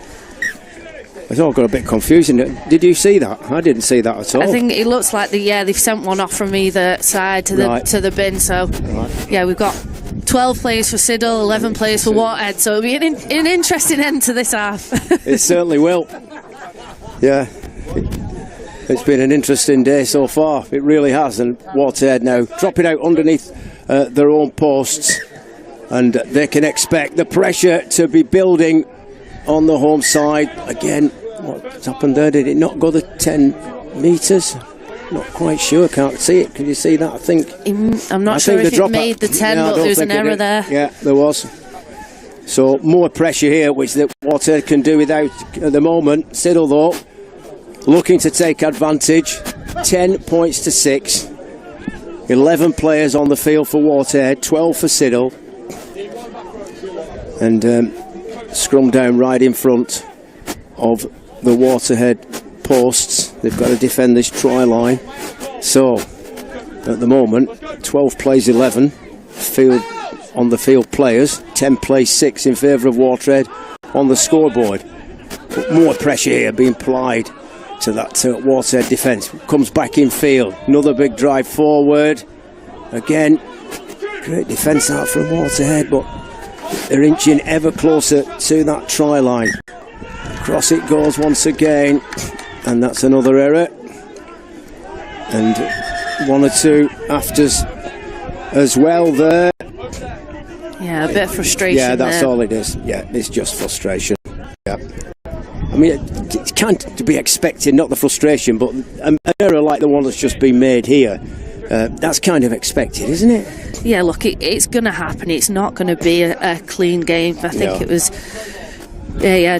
It's all got a bit confusing. Did you see that? I didn't see that at all. I think it looks like they've sent one off from either side to the bin. So we've got 12 players for Siddal, 11 players for Waterhead. So it'll be an interesting end to this half. It certainly will. Yeah. It's been an interesting day so far. It really has. And Waterhead now dropping out underneath their own posts, and they can expect the pressure to be building on the home side. Again, what's happened there? Did it not go the 10 metres? Not quite sure. Can't see it. Can you see that? I think I'm not sure if it made the 10, but there was an error there. Yeah, there was. So more pressure here, which the Waterhead can do without at the moment. Siddal, though, looking to take advantage. 10 points to 6. 11 players on the field for Waterhead, 12 for Siddal. And scrum down right in front of the Waterhead posts. They've got to defend this try line. So, at the moment, 12 plays 11 field on the field players. 10 plays 6 in favour of Waterhead on the scoreboard. But more pressure here being applied to that Waterhead defence. Comes back in field. Another big drive forward. Again, great defence out from Waterhead, but they're inching ever closer to that try line. Across it goes once again, and that's another error. And 1 or 2 afters as well there. Yeah, a bit of frustration. Yeah, that's there. all it is. Yeah, it's just frustration. Yeah. I mean, it can't be expected, not the frustration, but an error like the one that's just been made here. That's kind of expected, isn't it? Yeah, look, it's going to happen. It's not going to be a clean game. I think it was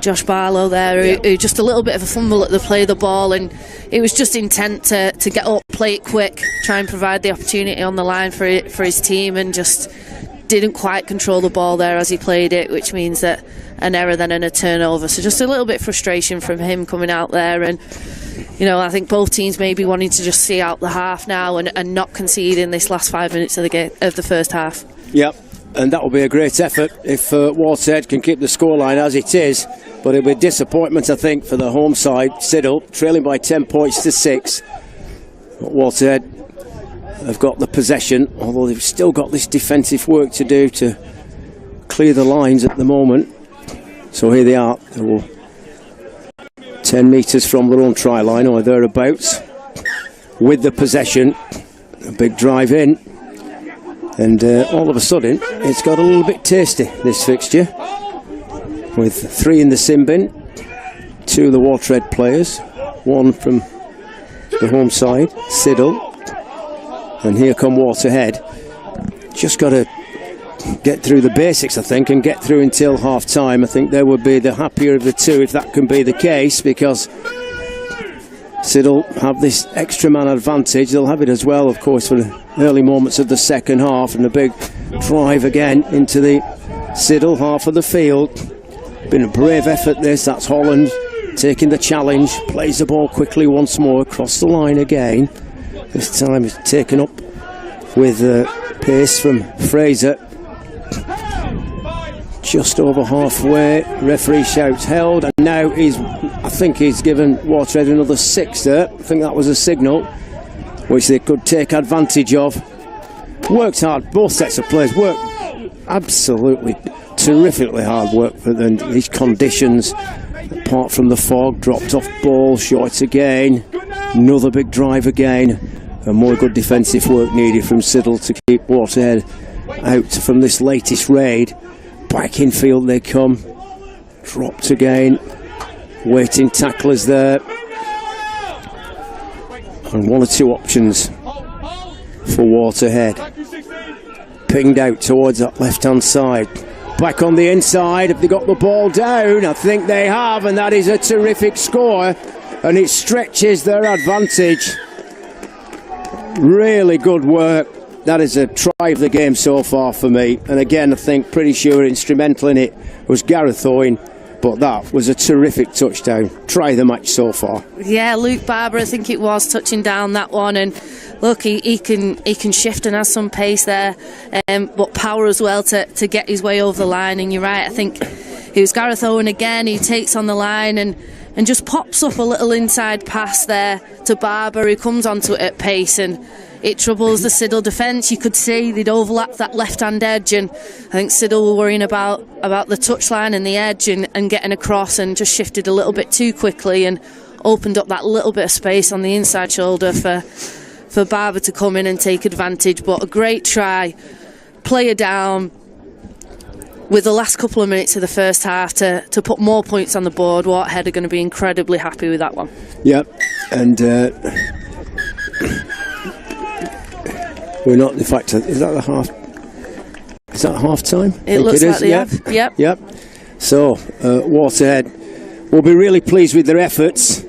Josh Barlow there who just a little bit of a fumble at the play of the ball, and it was just intent to get up, play it quick, try and provide the opportunity on the line for his team, and just didn't quite control the ball there as he played it, which means that an error then and a turnover. So just a little bit of frustration from him coming out there, and I think both teams may be wanting to just see out the half now and not concede in this last 5 minutes of the game, of the first half. Yep, and that will be a great effort if Waterhead can keep the scoreline as it is, but it'll be disappointment, I think, for the home side. Siddal trailing by 10 points to 6. Waterhead have got the possession, although they've still got this defensive work to do to clear the lines at the moment. So here they are. They're 10 metres from their own try line or thereabouts with the possession. A big drive in, and all of a sudden it's got a little bit tasty, this fixture, with 3 in the sin bin, 2 of the Waterhead players, 1 from the home side, Siddal. And here come Waterhead. Just got to get through the basics, I think, and get through until half time. I think they would be the happier of the two if that can be the case, because Siddal have this extra man advantage. They'll have it as well, of course, for the early moments of the second half, and a big drive again into the Siddal half of the field. Been a brave effort this. That's Holland taking the challenge, plays the ball quickly once more across the line again. This time it's taken up with pace from Fraser. Just over halfway, referee shouts held, and now I think he's given Waterhead another 6 there. I think that was a signal which they could take advantage of. Worked hard, both sets of players worked absolutely terrifically hard work for these conditions. Apart from the fog, dropped off ball, short again, another big drive again, and more good defensive work needed from Siddal to keep Waterhead out from this latest raid. Back in field they come, dropped again, waiting tacklers there, and 1 or 2 options for Waterhead. Pinged out towards that left hand side. Back on the inside, have they got the ball down? I think they have, and that is a terrific score, and it stretches their advantage. Really good work. That is a try of the game so far for me, and again I think pretty sure instrumental in it was Gareth Owen, but that was a terrific touchdown. Try of the match so far. Yeah, Luke Barber, I think it was, touching down that one, and look, he can shift and has some pace there, but power as well to get his way over the line. And you're right, I think it was Gareth Owen again. He takes on the line and just pops up a little inside pass there to Barber, who comes onto it at pace, and it troubles the Siddal defence. You could see they'd overlapped that left-hand edge, and I think Siddal were worrying about the touchline and the edge and getting across, and just shifted a little bit too quickly and opened up that little bit of space on the inside shoulder for Barber to come in and take advantage. But a great try, player down with the last couple of minutes of the first half to put more points on the board. Waterhead are going to be incredibly happy with that one. Yep, and we're not, in fact, is that the half? Is that half time? It looks like they have. Yep. Yep. So, Waterhead will be really pleased with their efforts,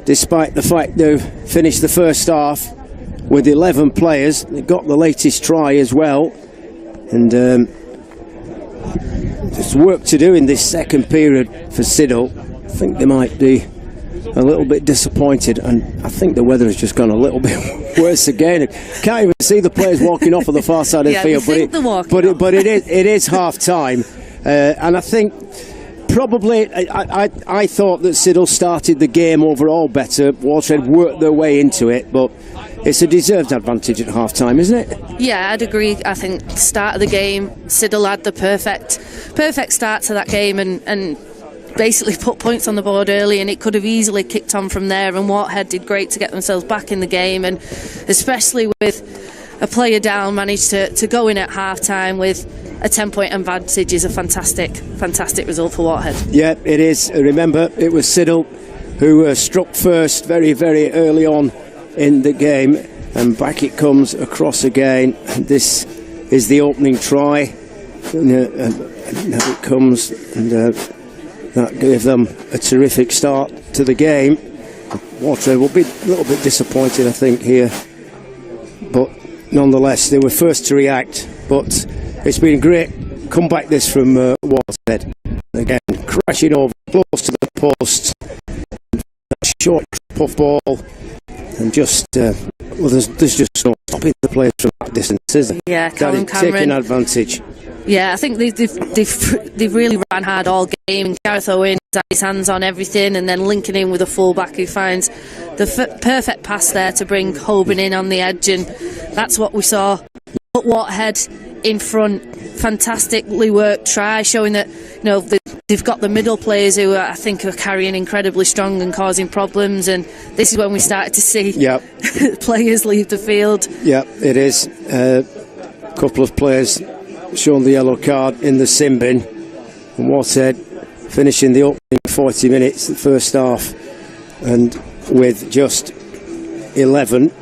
despite the fact they've finished the first half with 11 players. They got the latest try as well. And there's work to do in this second period for Siddal. I think they might be a little bit disappointed, and I think the weather has just gone a little bit worse again. Can't even see the players walking off on the far side of the field, but it is half time, and I think probably I thought that Siddal started the game overall better. Waterhead worked their way into it, but it's a deserved advantage at half time, isn't it? Yeah, I'd agree. I think start of the game, Siddal had the perfect start to that game, and basically put points on the board early, and it could have easily kicked on from there, and Waterhead did great to get themselves back in the game, and especially with a player down, managed to go in at half time with a 10-point advantage is a fantastic result for Waterhead. Yeah, it is. Remember, it was Siddal who struck first very, very early on in the game, and back it comes across again. This is the opening try, and it comes, and that gave them a terrific start to the game. Waterhead will be a little bit disappointed, I think, here, but nonetheless they were first to react. But it's been a great comeback this from Waterhead. Again, crashing over close to the post, short puff ball, and just there's just no stopping the players from that distance, is there? Yeah, Cameron taking advantage. Yeah, I think they've really ran hard all game, and Gareth Owen had his hands on everything, and then linking in with a fullback who finds the perfect pass there to bring Hoban in on the edge, and that's what we saw. Put Waterhead in front, fantastically worked try, showing that they've got the middle players who I think are carrying incredibly strong and causing problems, and this is when we started to see players leave the field. Yeah, it is. A couple of players shown the yellow card in the sin bin, and Waterhead finishing the opening 40 minutes, the first half, and with just 11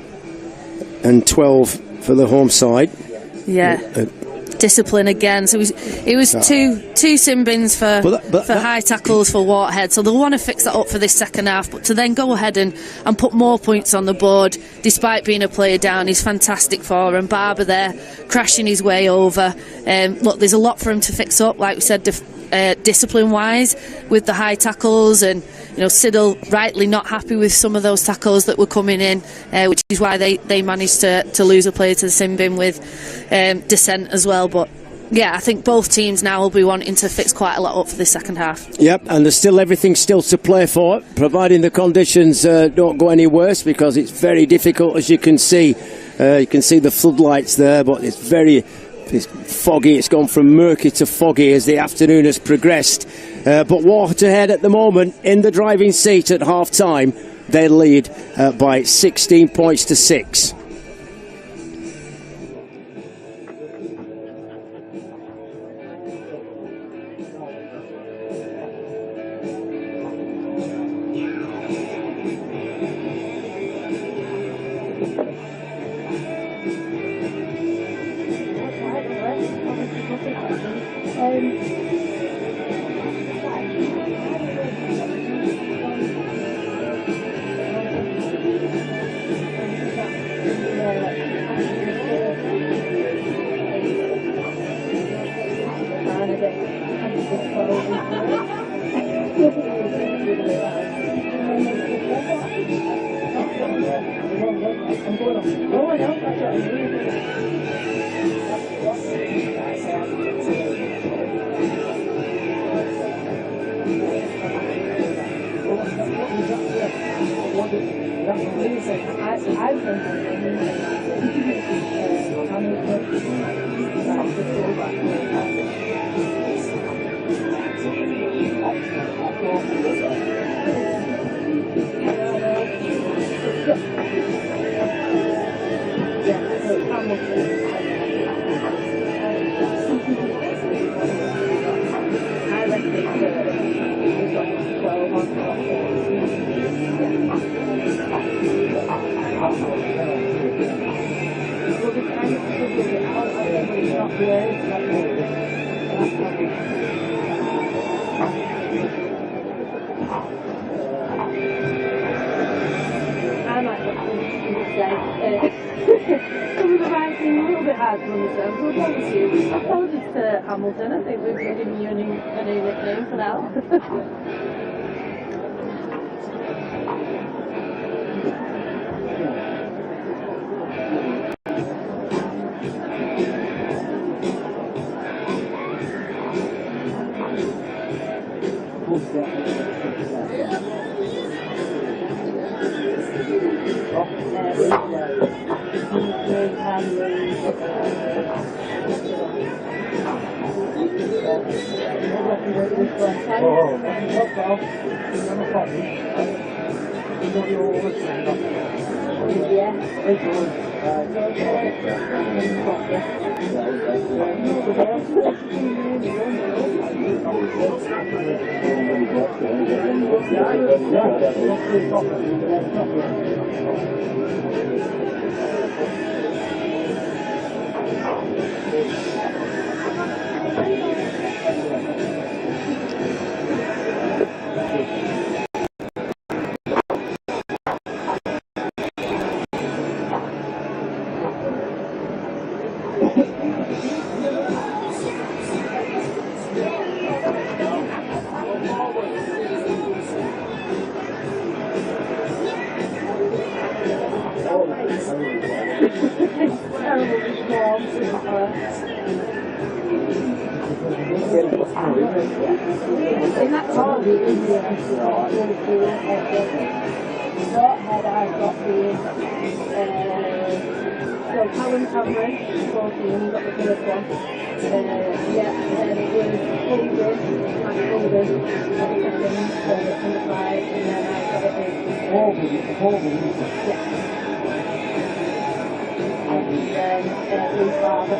and 12 for the home side. Yeah, discipline again. So it was two sin bins for high tackles for Waterhead. So they'll want to fix that up for this second half. But to then go ahead and put more points on the board, despite being a player down, is fantastic for him. Barber there, crashing his way over. Look, there's a lot for him to fix up, like we said, discipline-wise, with the high tackles, and Siddal rightly not happy with some of those tackles that were coming in, which is why they managed to lose a player to the sin bin with dissent as well. But yeah, I think both teams now will be wanting to fix quite a lot up for the second half. Yep, and there's still everything still to play for, providing the conditions don't go any worse, because it's very difficult, as you can see. You can see the floodlights there, but it's foggy. It's gone from murky to foggy as the afternoon has progressed. But Waterhead at the moment in the driving seat at half time. They lead by 16 points to 6. of the right being a little bit hard to understand. So apologies to Hamilton. I think we've given you a new nickname for now. Waterhead, I've got the Callum Cameron, 14, got the first one. Yeah, and then it was Holden, Matt Holden, got the second, on the side, and then I got it with Holden. Yeah. And then Lee Barber.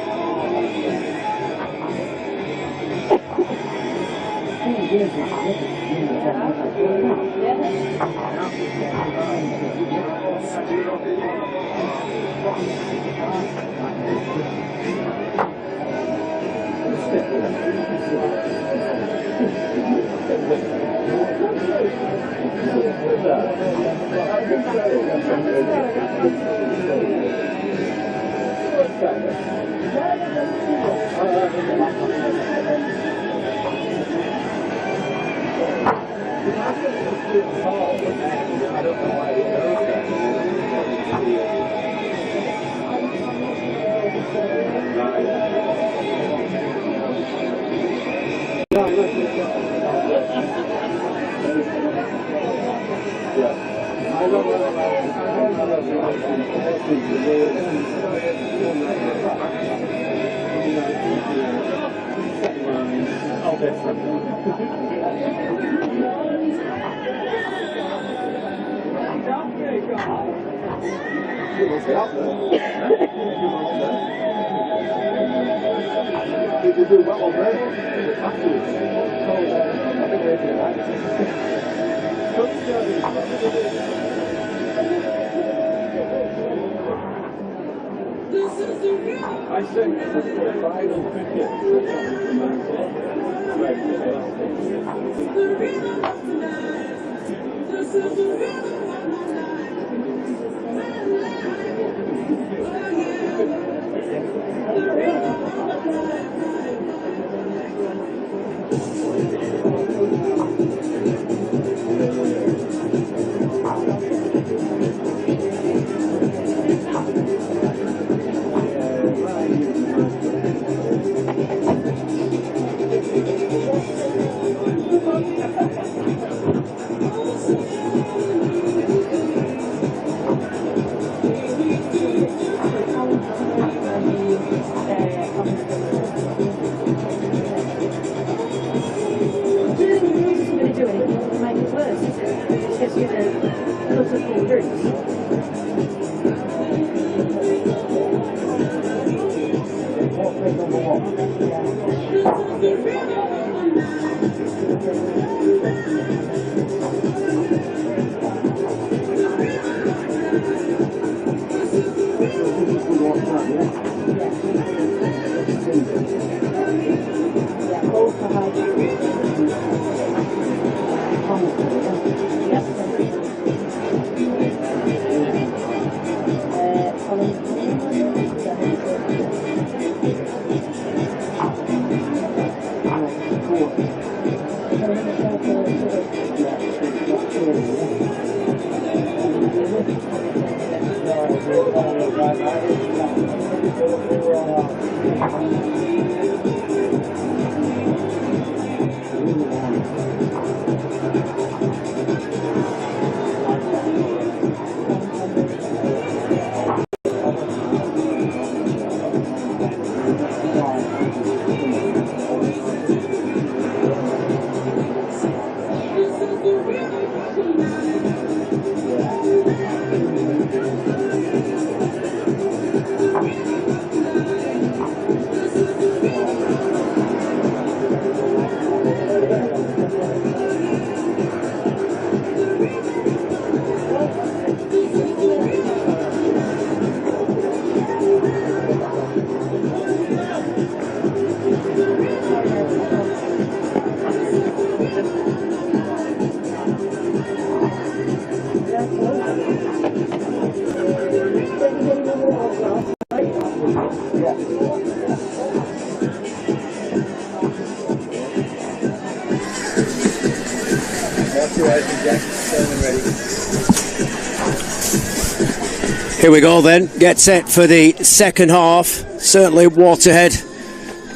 Here we go then, get set for the second half. Certainly Waterhead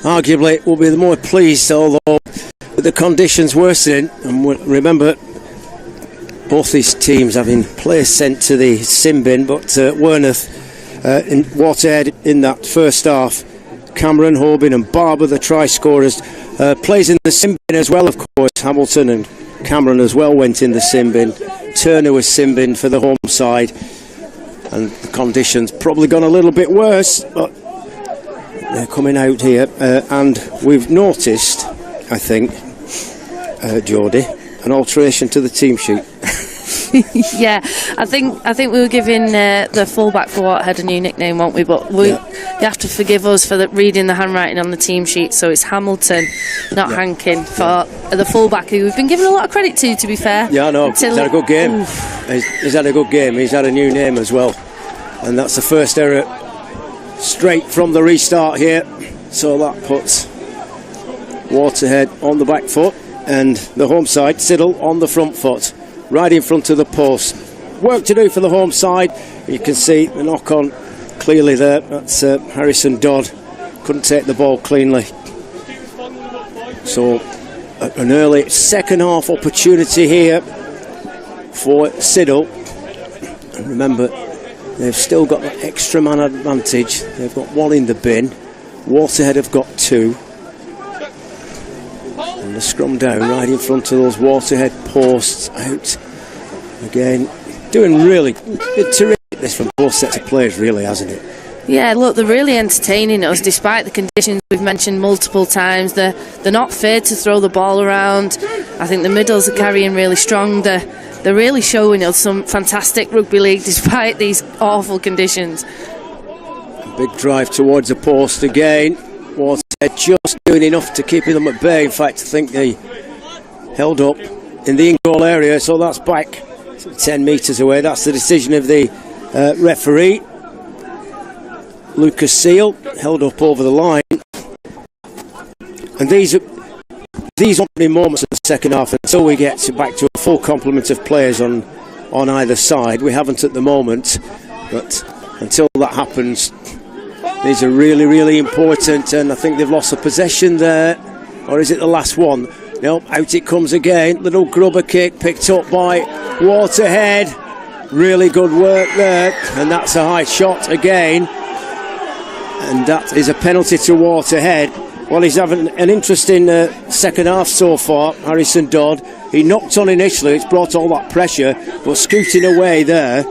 arguably will be the more pleased, although with the conditions worsening. And remember, both these teams having players sent to the sin bin, but Werneth in Waterhead in that first half. Cameron, Hoban and Barber, the try scorers, plays in the sin bin as well, of course. Hamilton and Cameron as well went in the sin bin. Turner was sin bin for the home side. And the conditions probably gone a little bit worse, but they're coming out here. And we've noticed, I think, Geordie, an alteration to the team sheet. Yeah, I think we were giving the fullback for Waterhead a new nickname, won't we? But you have to forgive us for reading the handwriting on the team sheet. So it's Hamilton, not Hankin, for the fullback, who we've been giving a lot of credit to be fair. Yeah, I know. He's had a good game. He's had a good game. He's had a new name as well. And that's the first error straight from the restart here. So that puts Waterhead on the back foot and the home side, Siddal, on the front foot, right in front of the post. Work to do for the home side. You can see the knock on clearly there. That's Harrison Dodd. Couldn't take the ball cleanly. So an early second half opportunity here for Siddal. And remember, they've still got that extra man advantage. They've got one in the bin. Waterhead have got two. And the scrum down right in front of those Waterhead posts out. Again, doing really terrific this from both sets of players, really, hasn't it? Yeah, look, they're really entertaining us despite the conditions we've mentioned multiple times. They're not afraid to throw the ball around. I think the middles are carrying really strong. They're really showing us some fantastic rugby league despite these awful conditions. Big drive towards the post again. Waterhead just doing enough to keep them at bay. In fact, I think they held up in the in-goal area, so that's back 10 metres away. That's the decision of the referee. Lucas Seal held up over the line. And these opening moments of the second half, until we get back to a full complement of players on either side, we haven't at the moment, but until that happens, these are really, really important. And I think they've lost the possession there, or is it the last one? No, out it comes again. Little grubber kick picked up by Waterhead. Really good work there, and that's a high shot again, and that is a penalty to Waterhead. Well, he's having an interesting second half so far, Harrison Dodd. He knocked on initially, it's brought all that pressure, but scooting away there,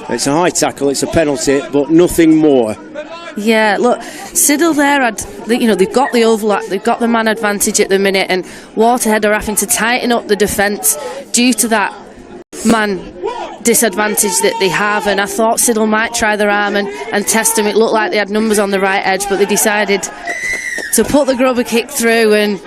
it's a high tackle, it's a penalty, but nothing more. Yeah, look, Siddal there they've got the overlap, they've got the man advantage at the minute, and Waterhead are having to tighten up the defence due to that man disadvantage that they have. And I thought Siddal might try their arm and test them. It looked like they had numbers on the right edge, but they decided to put the grubber kick through, and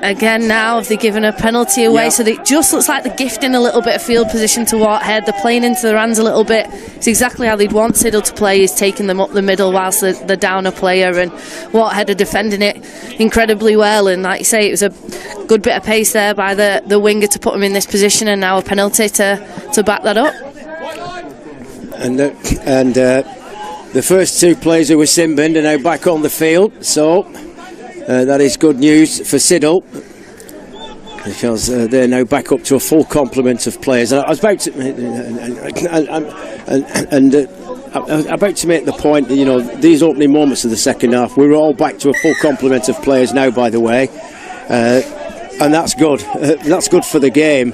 again now they've given a penalty away, Yeah. so it just looks like they're gifting a little bit of field position to Waterhead. They're playing into their hands a little bit. It's exactly how they'd want Siddal to play, is taking them up the middle whilst they're down a player, and Waterhead are defending it incredibly well. And like you say, it was a good bit of pace there by the winger to put them in this position, and now a penalty to back that up. And the first two players who were sin-binned are now back on the field, so that is good news for Siddal, because they're now back up to a full complement of players. And I was about to, about to make the point that, you know, these opening moments of the second half, we were all back to a full complement of players now, by the way, and that's good. That's good for the game.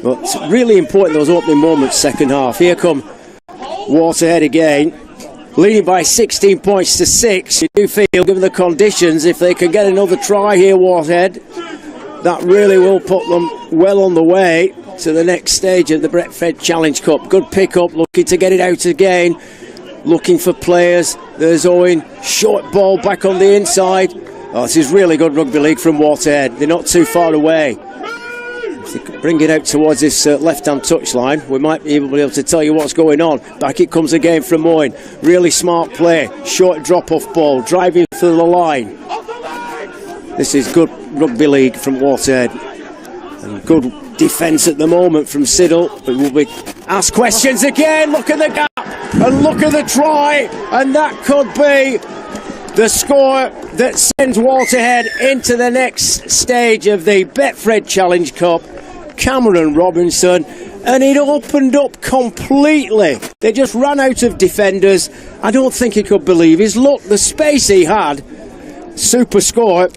But it's really important, those opening moments, second half. Here come Waterhead again, leading by 16 points to 6. You do feel, given the conditions, if they can get another try here, Waterhead, that really will put them well on the way to the next stage of the Waterhead Challenge Cup. Good pick-up, looking to get it out again, looking for players. There's Owen, short ball back on the inside. Oh, this is really good rugby league from Waterhead. They're not too far away. If they could bring it out towards this left-hand touchline, we might be able to tell you what's going on. Back it comes again from Owen. Really smart play. Short drop-off ball, driving through the line. This is good rugby league from Waterhead. And good defence at the moment from Siddal. But we'll be asked questions again. Look at the gap. And look at the try. And that could be the score that sends Waterhead into the next stage of the Betfred Challenge Cup. Cameron Robinson, and it opened up completely. They just ran out of defenders. I don't think he could believe his luck, the space he had. Super score,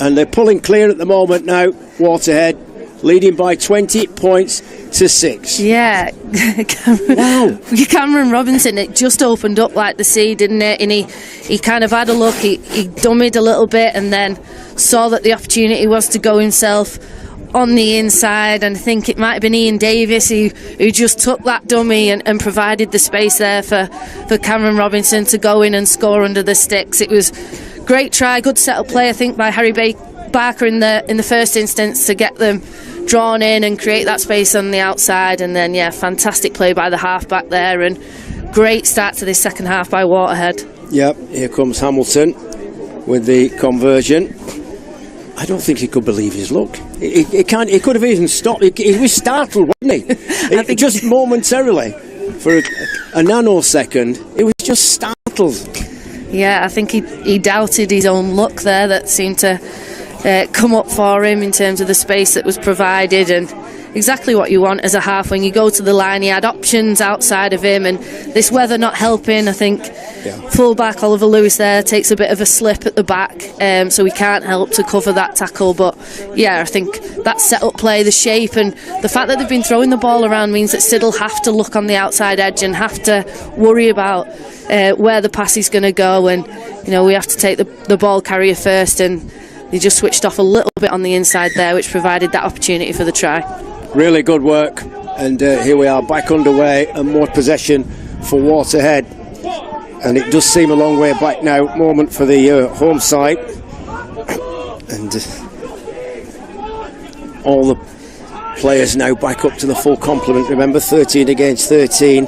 and they're pulling clear at the moment now. Waterhead leading by 20 points to 6. Yeah, Wow. Cameron Robinson, it just opened up like the sea, didn't it? And he kind of had a look, he dummied a little bit, and then saw that the opportunity was to go himself on the inside, and I think it might have been Ian Davis who just took that dummy and provided the space there for Cameron Robinson to go in and score under the sticks. It was great try, good set-up play, I think, by Harry Barker in the first instance to get them drawn in and create that space on the outside, and then fantastic play by the half-back there, and great start to this second half by Waterhead. Yep, here comes Hamilton with the conversion. I don't think he could believe his luck. He could have even stopped. He was startled, wasn't he? Just momentarily, for a nanosecond, he was just startled. Yeah, I think he doubted his own luck there. That seemed to come up for him in terms of the space that was provided, and exactly what you want as a half. When you go to the line, he had options outside of him, and this weather not helping. I think full-back Oliver Lewis there takes a bit of a slip at the back, so he can't help to cover that tackle. But I think that set-up play, the shape, and the fact that they've been throwing the ball around means that Siddal have to look on the outside edge and have to worry about where the pass is going to go, and we have to take the ball carrier first, and they just switched off a little bit on the inside there, which provided that opportunity for the try. Really good work, and here we are back underway, and more possession for Waterhead, and it does seem a long way back now. Moment for the home side, and all the players now back up to the full complement. Remember, 13 against 13,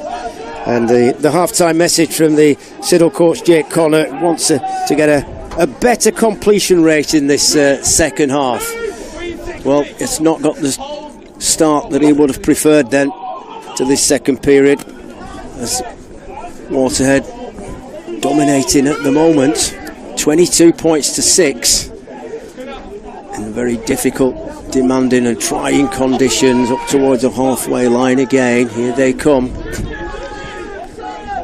and the half-time message from the Siddal coach Jake Connor wants to get a better completion rate in this second half. Well, it's not got the start that he would have preferred then to this second period, as Waterhead dominating at the moment, 22 points to 6 in very difficult, demanding and trying conditions up towards the halfway line again. Here they come,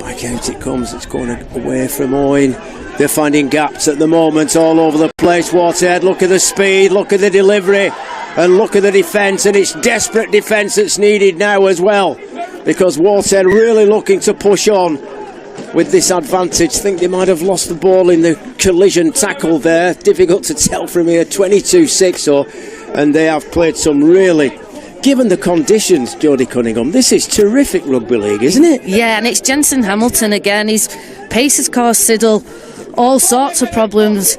back out it comes. It's going away from Owen. They're finding gaps at the moment all over the place. Waterhead, look at the speed, look at the delivery, and look at the defence, and it's desperate defence that's needed now as well, because Waterhead really looking to push on with this advantage. I think they might have lost the ball in the collision tackle there. Difficult to tell from here. 22-6, and they have played some really, given the conditions, Jodie Cunningham, this is terrific rugby league, isn't it? Yeah, and it's Jensen Hamilton again. His pace has caused Siddal all sorts of problems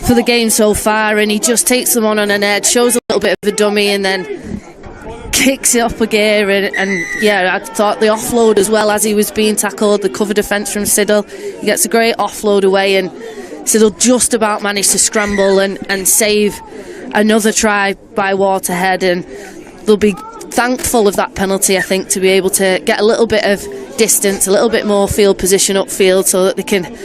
for the game so far, and he just takes them on an edge, shows a little bit of a dummy, and then kicks it up a gear. And yeah, I thought the offload as well as he was being tackled, the cover defence from Siddal, he gets a great offload away, and Siddal just about managed to scramble and save another try by Waterhead, and they'll be thankful of that penalty, I think, to be able to get a little bit of distance, a little bit more field position upfield, so that they can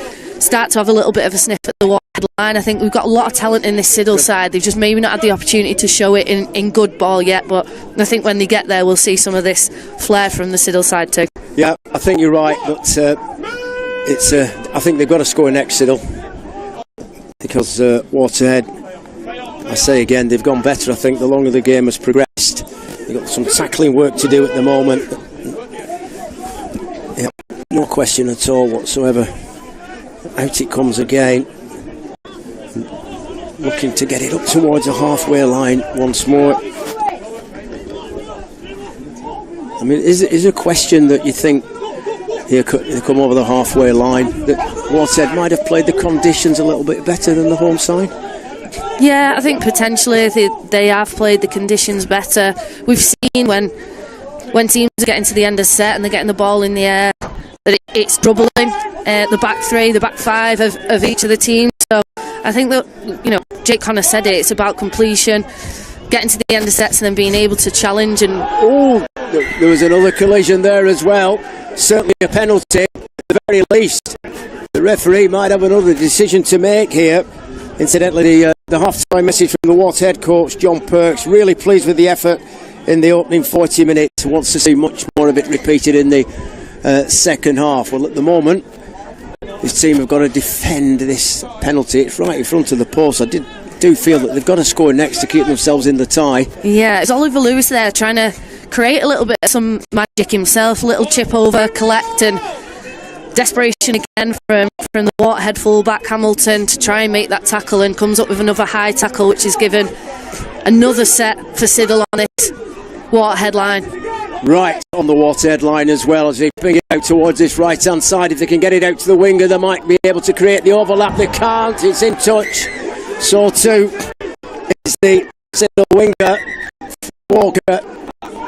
start to have a little bit of a sniff at the Waterhead line. I think we've got a lot of talent in this Siddal side. They've just maybe not had the opportunity to show it in good ball yet, but I think when they get there we'll see some of this flair from the Siddal side too. Yeah, I think you're right, but I think they've got to score next, Siddal, because Waterhead, I say again, they've gone better, I think, the longer the game has progressed. They've got some tackling work to do at the moment. Yeah, no question at all whatsoever. Out it comes again, looking to get it up towards the halfway line once more. I mean, is there a question that you think they come over the halfway line, that Waterhead might have played the conditions a little bit better than the home side? Yeah, I think potentially they have played the conditions better. We've seen when teams are getting to the end of set and they're getting the ball in the air, that it's troubling the back three, the back five of each of the teams. So I think that, Jake Connor said it, it's about completion, getting to the end of sets and then being able to challenge. And there was another collision there as well. Certainly a penalty at the very least. The referee might have another decision to make here. Incidentally, the half-time message from the Waterhead coach, John Perks, really pleased with the effort in the opening 40 minutes. Wants to see much more of it repeated in the second half. Well, at the moment, his team have got to defend this penalty. It's right in front of the post. I do feel that they've got to score next to keep themselves in the tie. Yeah, it's Oliver Lewis there trying to create a little bit of some magic himself, a little chip over, collect, and desperation again from the Waterhead fullback Hamilton to try and make that tackle, and comes up with another high tackle, which is given another set for Siddal on this Waterhead line. Right on the Waterhead line as well, as they bring it out towards this right hand side. If they can get it out to the winger, they might be able to create the overlap. They can't, it's in touch. So too is the Siddal winger Walker.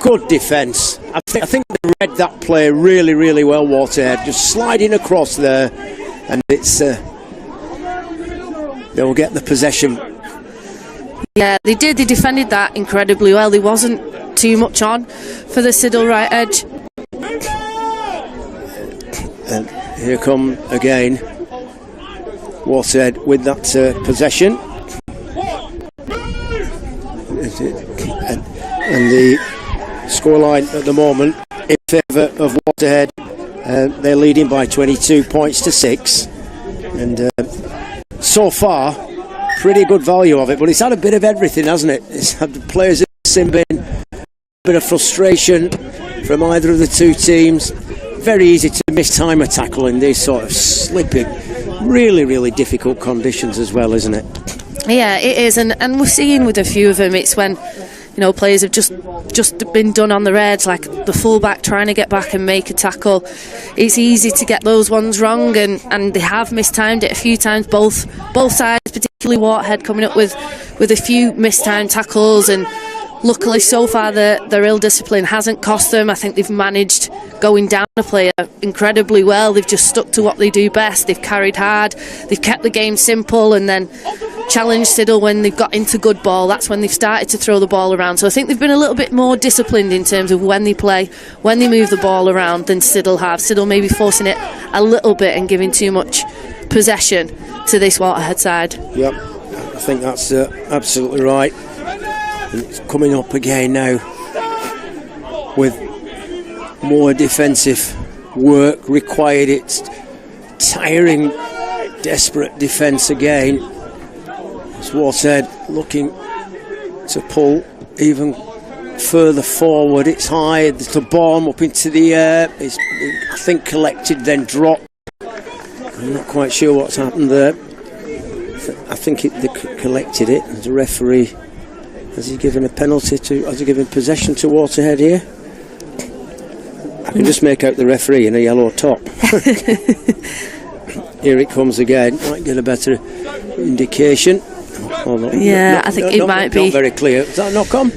Good defence. I think they read that play really, really well, Waterhead. Just sliding across there, and it's they'll get the possession. Yeah, they did. They defended that incredibly well. There wasn't too much on for the Siddal right edge. And here come again Waterhead with that possession. And the scoreline at the moment in favour of Waterhead. They're leading by 22 points to 6, and so far pretty good value of it, but it's had a bit of everything, hasn't it? It's had the players in the sin bin, a bit of frustration from either of the two teams. Very easy to miss time a tackle in these sort of slipping, really difficult conditions as well, isn't it? Yeah, it is, and we're seeing with a few of them, it's when players have just been done on their edge, like the fullback trying to get back and make a tackle. It's easy to get those ones wrong, and they have mistimed it a few times, both sides, particularly Waterhead coming up with a few mistimed tackles, and luckily so far their ill discipline hasn't cost them. I think they've managed going down a player incredibly well. They've just stuck to what they do best. They've carried hard, they've kept the game simple, and then challenged Siddal when they've got into good ball. That's when they've started to throw the ball around. So I think they've been a little bit more disciplined in terms of when they play, when they move the ball around, than Siddal have. Siddal maybe forcing it a little bit and giving too much possession to this Waterhead side. Yep, I think that's absolutely right. And it's coming up again now with more defensive work required. It's tiring, desperate defence again. It's Waterhead looking to pull even further forward. It's high, the bomb up into the air. It's, I think, collected, then dropped. I'm not quite sure what's happened there. I think they collected it. The referee, has he given a penalty has he given possession to Waterhead here? I can just make out the referee in a yellow top. here it comes again. Might get a better indication. I think it might be not very clear. Is that a knock on?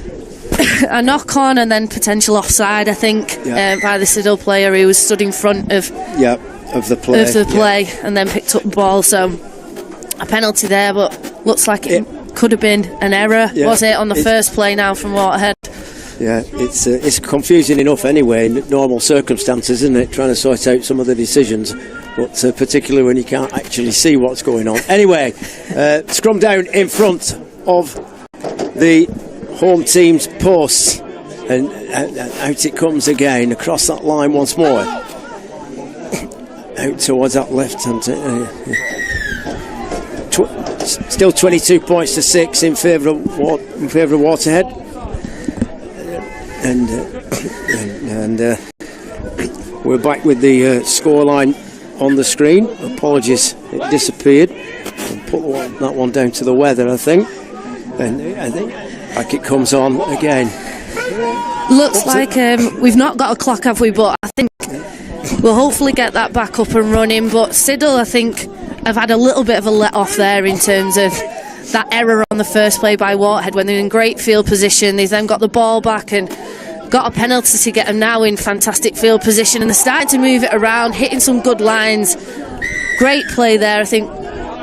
a knock on and then potential offside, I think, by the Siddal player who was stood in front of the play. And then picked up the ball. So a penalty there, but looks like it could have been an error, was it, on the first play now from Waterhead? Yeah, it's confusing enough anyway in normal circumstances, isn't it, trying to sort out some of the decisions, but particularly when you can't actually see what's going on. Anyway, scrum down in front of the home team's posts, and out it comes again, across that line once more, out towards that left hand. Still 22 points to 6 in favour of Waterhead, and we're back with the scoreline on the screen. Apologies, it disappeared. I'll put that one down to the weather, I think, and I think back it comes on again. Looks like we've not got a clock, have we? But I think we'll hopefully get that back up and running. But Siddal, I think, have had a little bit of a let off there in terms of that error on the first play by Waterhead when they're in great field position. They've then got the ball back and got a penalty to get them now in fantastic field position, and they're starting to move it around, hitting some good lines. Great play there. I think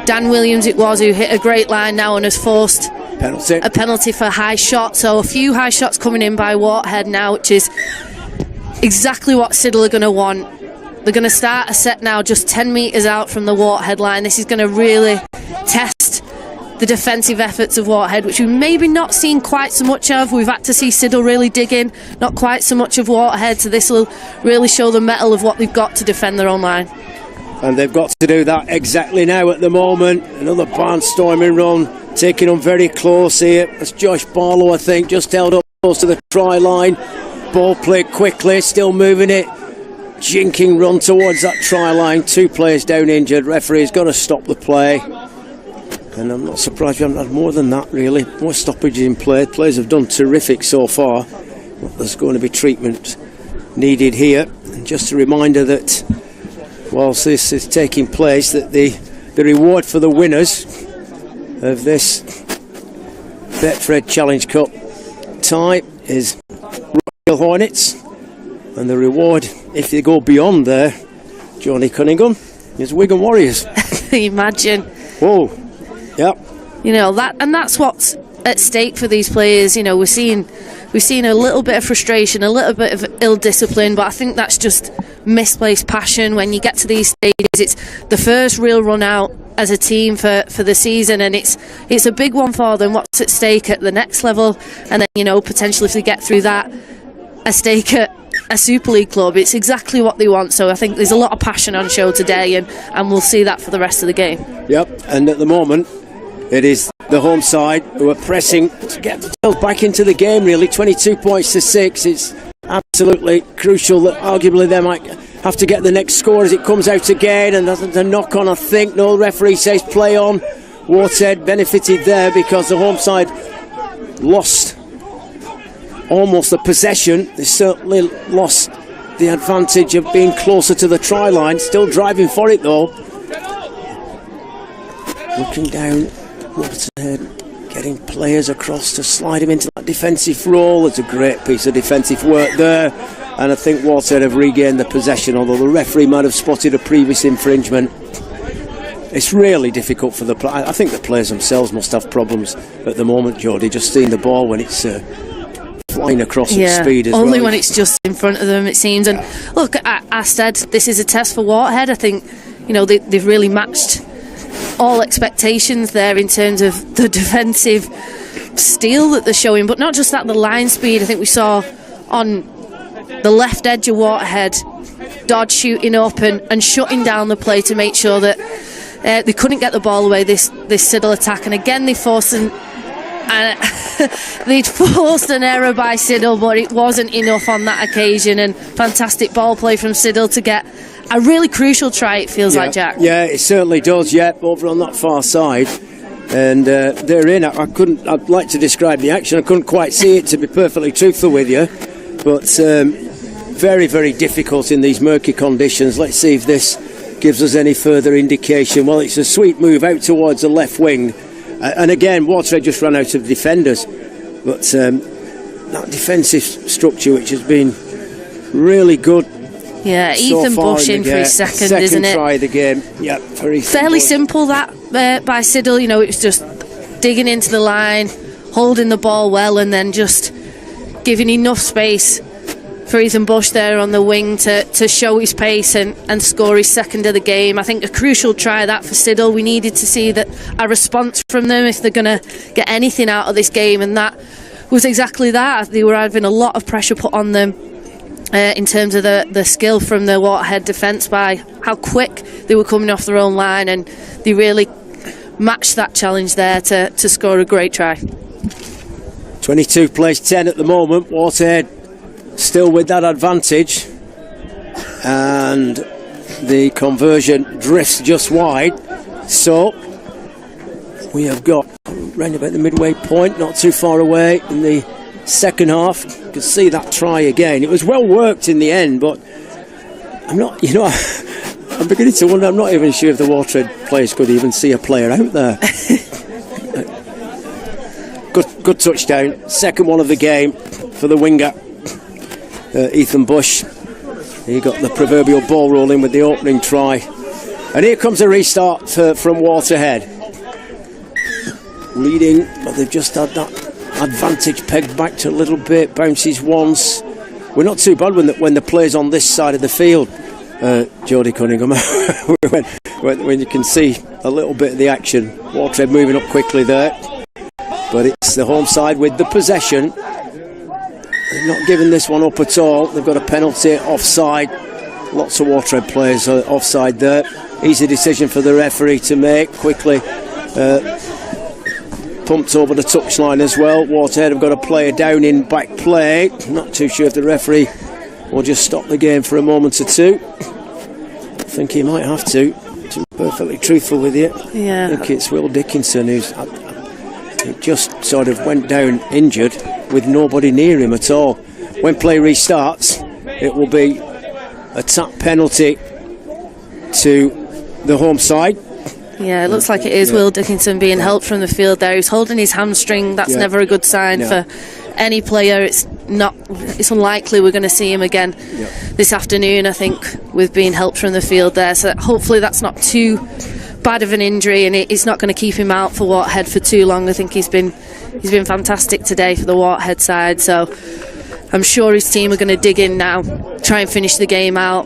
Dan Williams it was who hit a great line now and has forced a penalty for high shot. So a few high shots coming in by Waterhead now, which is exactly what Siddal are going to want. They're going to start a set now just 10 metres out from the Waterhead line. This is going to really test the defensive efforts of Waterhead, which we've maybe not seen quite so much of. We've had to see Siddal really dig in, not quite so much of Waterhead, so this will really show the mettle of what they've got to defend their own line. And they've got to do that exactly now at the moment. Another barnstorming run, taking them very close here. That's Josh Barlow, I think, just held up close to the try line. Ball played quickly, still moving it. Jinking run towards that try line. 2 players down injured. Referee's got to stop the play. And I'm not surprised we haven't had more than that, really. More stoppages in play. Players have done terrific so far. But there's going to be treatment needed here. And just a reminder that whilst this is taking place, that the reward for the winners of this Betfred Challenge Cup tie is Royal Hornets. And the reward, if they go beyond there, Johnny Cunningham, is Wigan Warriors. Imagine. Whoa. Yep. You know that's what's at stake for these players. You know, we've seen a little bit of frustration, a little bit of ill discipline, but I think that's just misplaced passion. When you get to these stages, it's the first real run out as a team for the season, and it's a big one for them. What's at stake at the next level, and then potentially if they get through that, a stake at a Super League club. It's exactly what they want. So I think there's a lot of passion on show today, and we'll see that for the rest of the game. Yep. And at the moment, it is the home side who are pressing to get themselves back into the game, really. 22 points to 6. It's absolutely crucial that arguably they might have to get the next score as it comes out again. And that's a knock on, I think. No, referee says play on. Waterhead benefited there because the home side lost almost the possession. They certainly lost the advantage of being closer to the try line. Still driving for it though. Looking down, Waterhead getting players across to slide him into that defensive role. It's a great piece of defensive work there, and I think Waterhead have regained the possession, although the referee might have spotted a previous infringement. It's really difficult for the I think the players themselves must have problems at the moment, Jodie, just seeing the ball when it's flying across at speed as only well. when it's just in front of them, it seems. And look, I said this is a test for Waterhead. I think they've really matched all expectations there in terms of the defensive steel that they're showing, but not just that, the line speed. I think we saw on the left edge of Waterhead Dodd shooting up and shutting down the play to make sure that they couldn't get the ball away, this Siddal attack. And again they'd forced an error by Siddal, but it wasn't enough on that occasion. And fantastic ball play from Siddal to get a really crucial try, it feels like, Jack. Yeah, it certainly does, over on that far side. And they're in. I'd like to describe the action. I couldn't quite see it, to be perfectly truthful with you. But very, very difficult in these murky conditions. Let's see if this gives us any further indication. Well, it's a sweet move out towards the left wing. And again, Waterhead just ran out of defenders. But that defensive structure, which has been really good. Yeah, so Ethan Bush in for his second, isn't it? Second try of the game. Yeah, very fairly simple that by Siddal. You know, it was just digging into the line, holding the ball well, and then just giving enough space for Ethan Bush there on the wing to show his pace and score his second of the game. I think a crucial try that for Siddal. We needed to see that a response from them if they're going to get anything out of this game, and that was exactly that. They were having a lot of pressure put on them in terms of the skill from the Waterhead defence by how quick they were coming off their own line, and they really matched that challenge there to score a great try. 22 plays 10 at the moment. Waterhead still with that advantage, and the conversion drifts just wide. So we have got round about the midway point, not too far away in the second half. You can see that try again. It was well worked in the end, but I'm not, I'm beginning to wonder. I'm not even sure if the Waterhead players could even see a player out there. Good touchdown. Second one of the game for the winger, Ethan Bush. He got the proverbial ball rolling with the opening try. And here comes a restart from Waterhead. Leading, but they've just had that advantage pegged back to a little bit. Bounces once. We're not too bad when the play's on this side of the field, Jodie Cunningham. when you can see a little bit of the action. Waterhead moving up quickly there. But it's the home side with the possession. They've not given this one up at all. They've got a penalty offside. Lots of Waterhead players offside there. Easy decision for the referee to make quickly. Pumped over the touchline as well. Waterhead have got a player down in back play. Not too sure if the referee will just stop the game for a moment or two. I think he might have to be perfectly truthful with you. Yeah. I think it's Will Dickinson who's he just sort of went down injured with nobody near him at all. When play restarts, it will be a tap penalty to the home side. Yeah, it looks like it is Will Dickinson being helped from the field there. He's holding his hamstring. That's never a good sign for any player. It's unlikely we're going to see him again this afternoon, I think, with being helped from the field there. So hopefully that's not too bad of an injury, and it's not going to keep him out for Waterhead for too long. I think he's been fantastic today for the Waterhead side. So I'm sure his team are going to dig in now, try and finish the game out.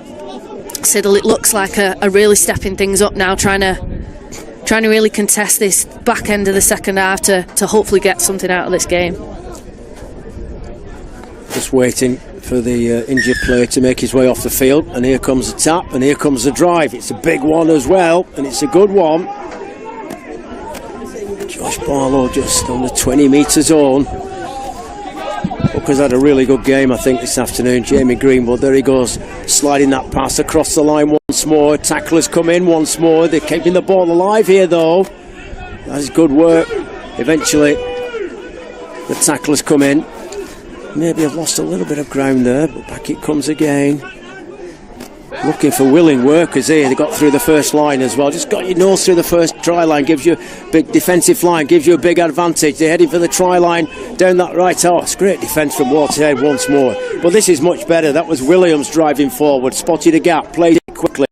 Siddal, it looks like a really stepping things up now, trying to really contest this back end of the second half to hopefully get something out of this game. Just waiting for the injured player to make his way off the field, and here comes the tap, and here comes the drive. It's a big one as well, and it's a good one. Josh Barlow just on the 20-metre zone. Booker's had a really good game, I think, this afternoon. Jamie Greenwood, there he goes, sliding that pass across the line once more. Tacklers come in once more. They're keeping the ball alive here, though. That's good work. Eventually, the tacklers come in. Maybe I've lost a little bit of ground there, but back it comes again. Looking for willing workers here. They got through the first line as well. Just got your nose through the first try line. Gives you a big defensive line. Gives you a big advantage. They're heading for the try line down that right arc. It's great defence from Waterhead once more. But this is much better. That was Williams driving forward. Spotted a gap. Played it quickly.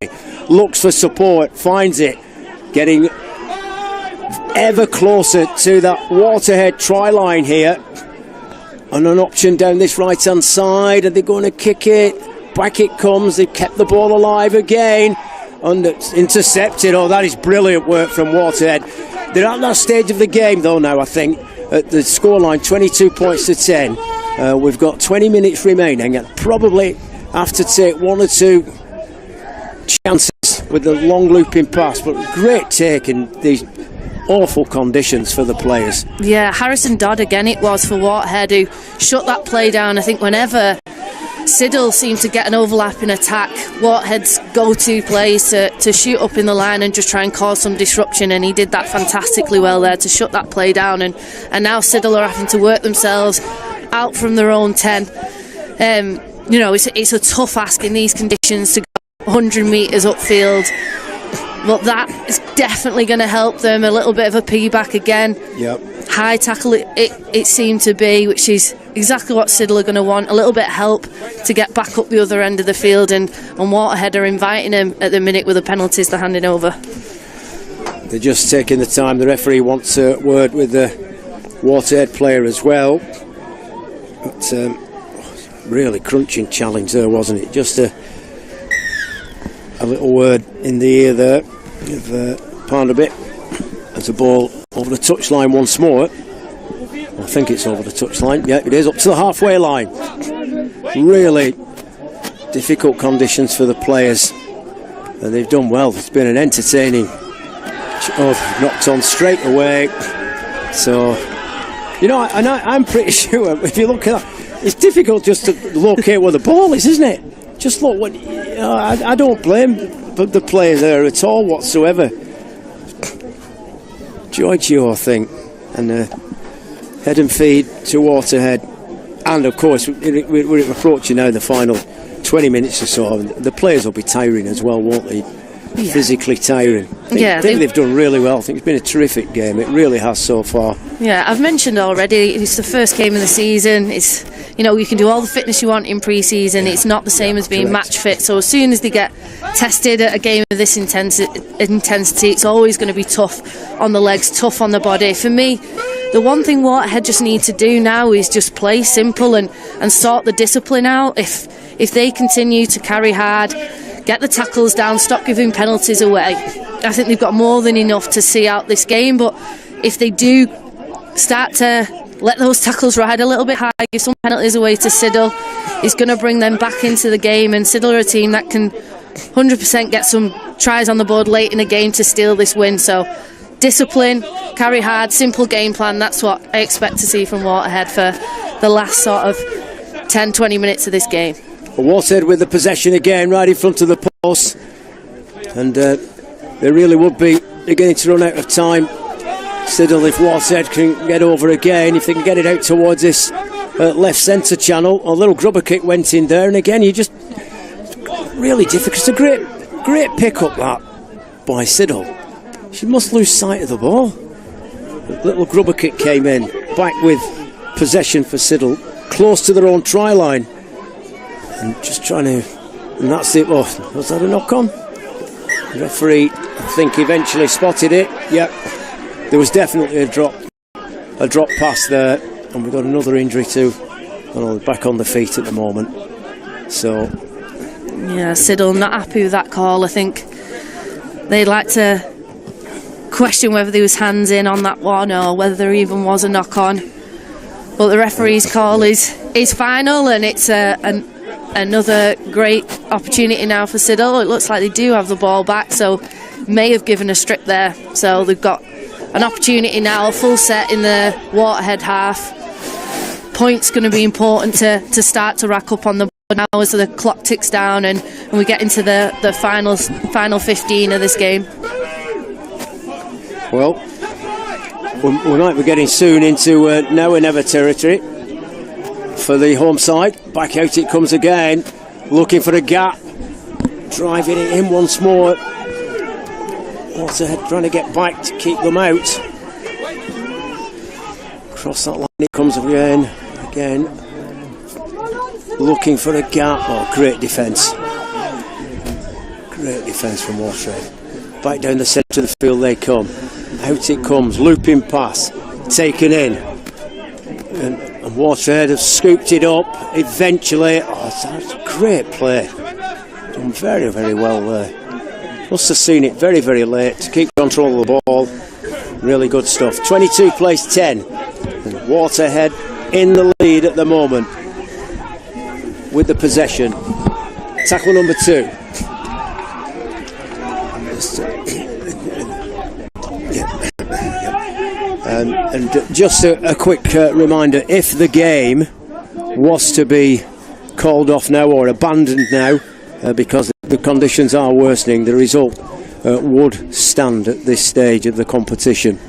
Looks for support. Finds it. Getting ever closer to that Waterhead try line here. And an option down this right hand side. Are they going to kick it? Back it comes. They kept the ball alive again. And it's intercepted. Oh, that is brilliant work from Waterhead. They're at that stage of the game though now, I think. At the scoreline, 22 points to 10. We've got 20 minutes remaining and probably have to take one or two chances with the long looping pass. But great take in these awful conditions for the players. Yeah, Harrison Dodd again it was for Waterhead, who shut that play down. I think whenever Siddal seemed to get an overlapping attack, Waterhead's go-to plays to shoot up in the line and just try and cause some disruption, and he did that fantastically well there to shut that play down. And now Siddal are having to work themselves out from their own 10. It's a tough ask in these conditions to go 100 metres upfield. But that is definitely going to help them. A little bit of a piggyback again. Yep. High tackle it seemed to be, which is exactly what Siddal are going to want. A little bit of help to get back up the other end of the field, and Waterhead are inviting him at the minute with the penalties they're handing over. They're just taking the time. The referee wants a word with the Waterhead player as well. But really crunching challenge there, wasn't it? Just a little word in the ear there of Parnaby as the ball over the touchline once more. I think it's over the touchline. Yeah, it is, up to the halfway line. Really difficult conditions for the players, and they've done well. It's been an entertaining. Knocked on straight away. So, I'm pretty sure if you look at that, it's difficult just to locate where the ball is, isn't it? Just look what. I don't blame the players there at all whatsoever. Giorgio, I think, and head and feed to Waterhead, and of course we're approaching now the final 20 minutes or so. The players will be tiring as well, won't they? Yeah. Physically tiring. I think they've done really well. I think it's been a terrific game. It really has so far. Yeah, I've mentioned already, it's the first game of the season. It's, you can do all the fitness you want in pre-season. It's not the same as being match fit. So as soon as they get tested at a game of this intensity, it's always going to be tough on the legs, tough on the body. For me, the one thing Waterhead just need to do now is just play simple and sort the discipline out. If they continue to carry hard, get the tackles down, stop giving penalties away, I think they've got more than enough to see out this game. But if they do start to let those tackles ride a little bit high, give some penalties away to Siddal, it's going to bring them back into the game. And Siddal are a team that can 100% get some tries on the board late in a game to steal this win. So discipline, carry hard, simple game plan, that's what I expect to see from Waterhead for the last sort of 10-20 minutes of this game. Waterhead with the possession again, right in front of the post, and they really would be beginning to run out of time. Siddal, if Waterhead can get over again, if they can get it out towards this left centre channel, a little grubber kick went in there, and again you just really difficult. It's a great pick up that by Siddal. She must lose sight of the ball. A little grubber kick came in, back with possession for Siddal, close to their own try line. And just trying to, and that's it. Oh, was that a knock on? The referee, I think, eventually spotted it. Yep, there was definitely a drop pass there, and we've got another injury too. Back on the feet at the moment. So, yeah, Siddal not happy with that call. I think they'd like to question whether there was hands in on that one or whether there even was a knock on. But the referee's call is final, and it's another great opportunity now for Siddal. It looks like they do have the ball back, so may have given a strip there. So they've got an opportunity now, a full set in the Waterhead half. Points going to be important to start to rack up on the board now as the clock ticks down and we get into the final 15 of this game. Well, we might be getting soon into now or never territory for the home side. Back out it comes again, looking for a gap, driving it in once more. Waterhead trying to get back to keep them out. Across that line it comes again, looking for a gap. Oh, great defence from Waterhead. Back down the centre of the field they come. Out it comes, looping pass, taken in, and Waterhead have scooped it up eventually. Oh, that's a great play, done very, very well there. Must have seen it very, very late to keep control of the ball. Really good stuff. 22 plays 10, and Waterhead in the lead at the moment with the possession. Tackle number 2. And just a quick reminder, if the game was to be called off now or abandoned now because the conditions are worsening, the result would stand at this stage of the competition.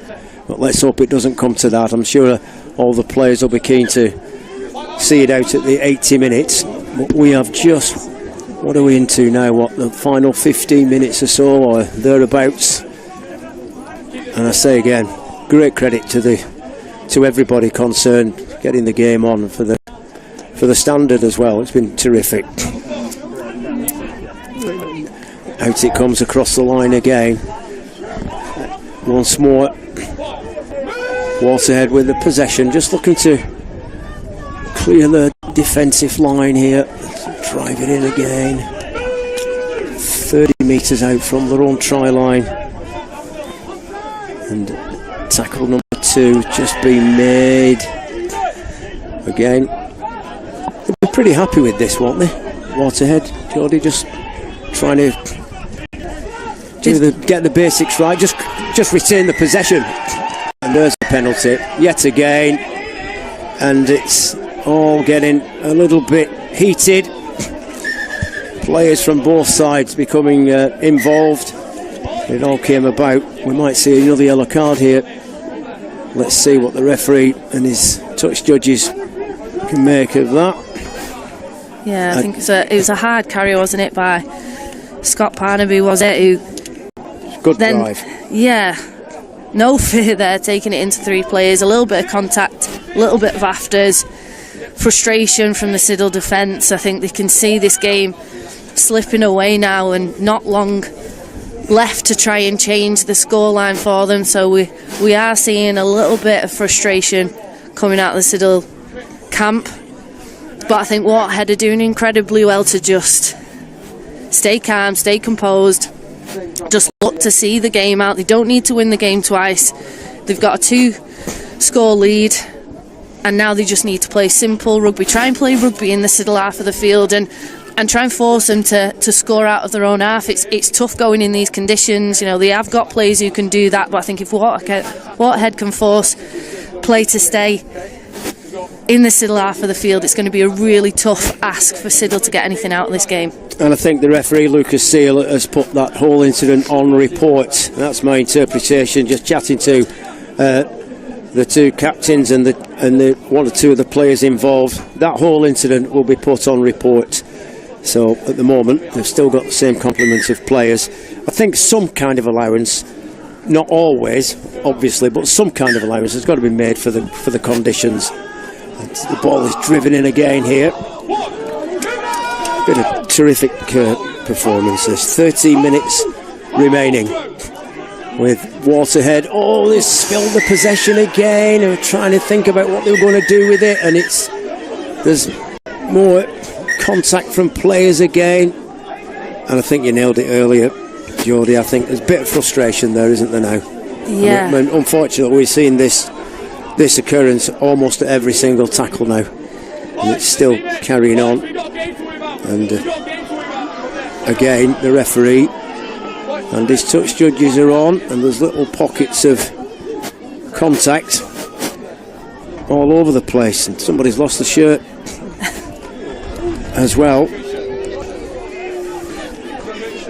But let's hope it doesn't come to that. I'm sure all the players will be keen to see it out at the 80 minutes, but we have just what are we into now? What, the final 15 minutes or so, or thereabouts? And I say again, great credit to everybody concerned getting the game on for the standard as well. It's been terrific. Out it comes across the line again. Once more, Waterhead with the possession, just looking to clear the defensive line here. Drive it in again. 30 metres out from their own try line. And tackle number 2 just been made. Again, they'll be pretty happy with this, won't they? Waterhead, Geordie just trying to get the basics right, just retain the possession. And there's a penalty yet again, and it's all getting a little bit heated. Players from both sides becoming involved. It all came about. We might see another yellow card here. Let's see what the referee and his touch judges can make of that. Yeah, I think it was a hard carry, wasn't it, by Scott Parnaby, was it? Good drive. Yeah, no fear there, taking it into 3 players. A little bit of contact, a little bit of afters. Frustration from the Siddal defence. I think they can see this game slipping away now, and not long left to try and change the scoreline for them. So we are seeing a little bit of frustration coming out of the Siddal camp. But I think Waterhead are doing incredibly well to just stay calm, stay composed, just look to see the game out. They don't need to win the game twice. They've got a 2-score lead, and now they just need to play simple rugby. Try and play rugby in the Siddal half of the field, and try and force them to score out of their own half. It's tough going in these conditions. You know, they have got players who can do that, but I think if Waterhead can force play to stay in the Siddal half of the field, it's going to be a really tough ask for Siddal to get anything out of this game. And I think the referee, Lucas Seal, has put that whole incident on report. That's my interpretation. Just chatting to the 2 captains and the 1 or 2 of the players involved, that whole incident will be put on report. So at the moment, they've still got the same complement of players. I think some kind of allowance, not always, obviously, but some kind of allowance has got to be made for the conditions. And the ball is driven in again here. Been a terrific performance. There's 13 minutes remaining with Waterhead. Oh, they spilled the possession again. They were trying to think about what they were going to do with it, and there's more contact from players again. And I think you nailed it earlier, Geordie. I think there's a bit of frustration there, isn't there now? Yeah. I mean, unfortunately, we've seen this occurrence almost at every single tackle now, and it's still carrying on. And again, the referee and his touch judges are on, and there's little pockets of contact all over the place, and somebody's lost the shirt as well.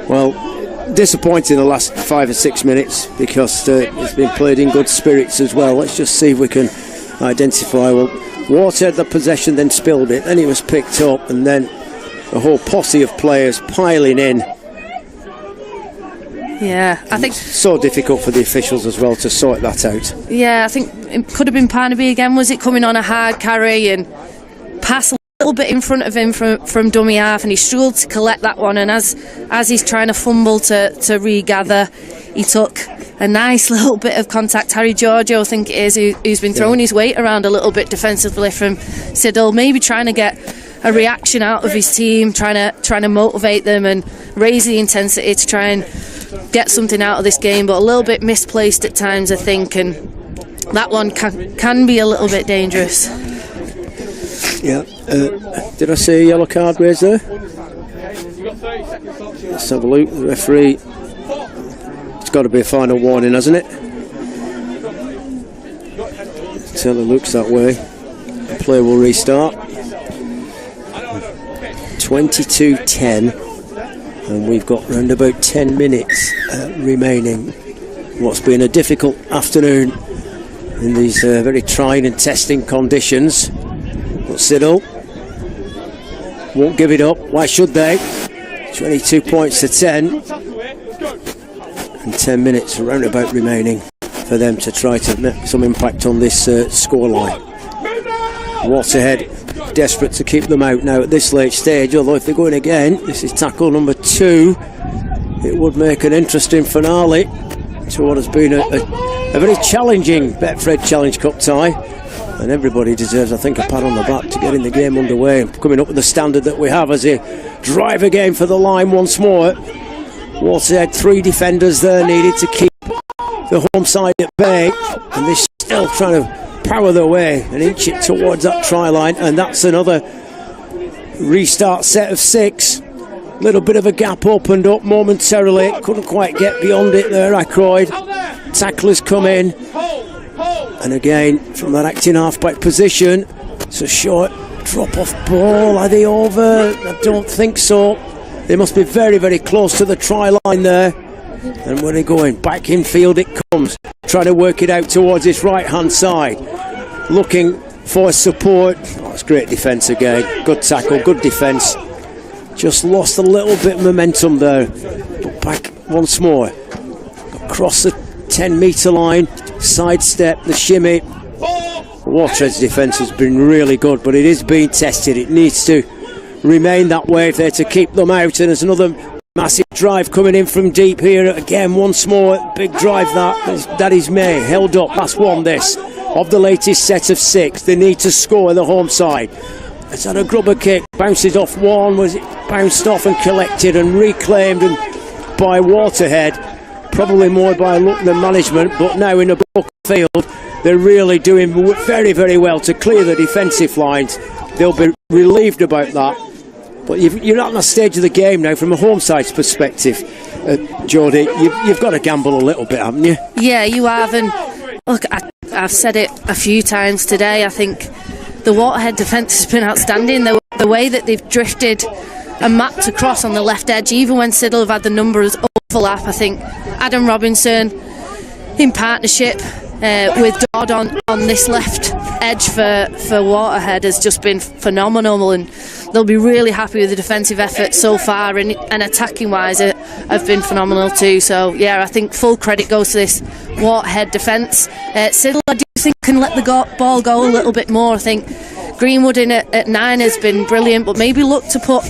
Well, disappointing the last 5 or 6 minutes, because it's been played in good spirits as well. Let's just see if we can identify. Well, Waterhead the possession, then spilled it, then it was picked up, and then a whole posse of players piling in. Yeah, I think so difficult for the officials as well to sort that out. Yeah, I think it could have been Parnaby again. Was it coming on a hard carry and pass a little bit in front of him from dummy half, and he struggled to collect that one, and as he's trying to fumble to regather, he took a nice little bit of contact. Harry Giorgio, I think it is, who's been throwing his weight around a little bit defensively from Siddal, maybe trying to get a reaction out of his team, trying to motivate them and raise the intensity to try and get something out of this game, but a little bit misplaced at times, I think, and that one can be a little bit dangerous. Yeah. Did I see a yellow card raised there? Let's have a look. The referee, it's got to be a final warning, hasn't it? Tell it looks that way. The play will restart. 22-10, and we've got round about 10 minutes remaining. What's been a difficult afternoon in these very trying and testing conditions. But Siddal won't give it up. Why should they? 22 points to 10. And 10 minutes roundabout remaining for them to try to make some impact on this scoreline. Waterhead desperate to keep them out now at this late stage, although if they're going again, this is tackle number 2, it would make an interesting finale to what has been a very challenging Betfred Challenge Cup tie, and everybody deserves, I think, a pat on the back to getting the game underway and coming up with the standard that we have as they drive again for the line once more. Waterhead, 3 defenders there needed to keep the home side at bay, and they're still trying to power their way and inch it towards that try line, and that's another restart set of 6. Little bit of a gap opened up momentarily, couldn't quite get beyond it there, Ackroyd. Tacklers come in, and again from that acting half-back position, it's a short drop-off ball. Are they over? I don't think so. They must be very, very close to the try line there. And when they're going back infield, it comes, trying to work it out towards his right-hand side, looking for support. Oh, it's great defence again, good tackle, good defence. Just lost a little bit of momentum there, but back once more, across the 10-metre line, sidestep, the shimmy. Waterhead's defence has been really good, but it is being tested. It needs to remain that way if they're to keep them out. And there's another massive drive coming in from deep here again once more. Big drive that is May, held up. Last one this of the latest set of 6. They need to score the home side. It's had a grubber kick, bounces off one, was it bounced off and collected and reclaimed and by Waterhead, probably more by luck than management, but now in the book field they're really doing very, very well to clear the defensive lines. They'll be relieved about that, but you're not at that stage of the game now from a home side's perspective. Jodie, you've got to gamble a little bit, haven't you? Yeah, you have, and look, I've said it a few times today, I think the Waterhead defence has been outstanding. The way that they've drifted and mapped across on the left edge, even when Siddal have had the numbers overlap, I think Adam Robinson in partnership with Dodd on this left edge for Waterhead has just been phenomenal, and they'll be really happy with the defensive effort so far, and attacking wise have been phenomenal too. So yeah, I think full credit goes to this Waterhead defence. Siddal, I do think, can let the ball go a little bit more. I think Greenwood in at 9 has been brilliant, but maybe look to put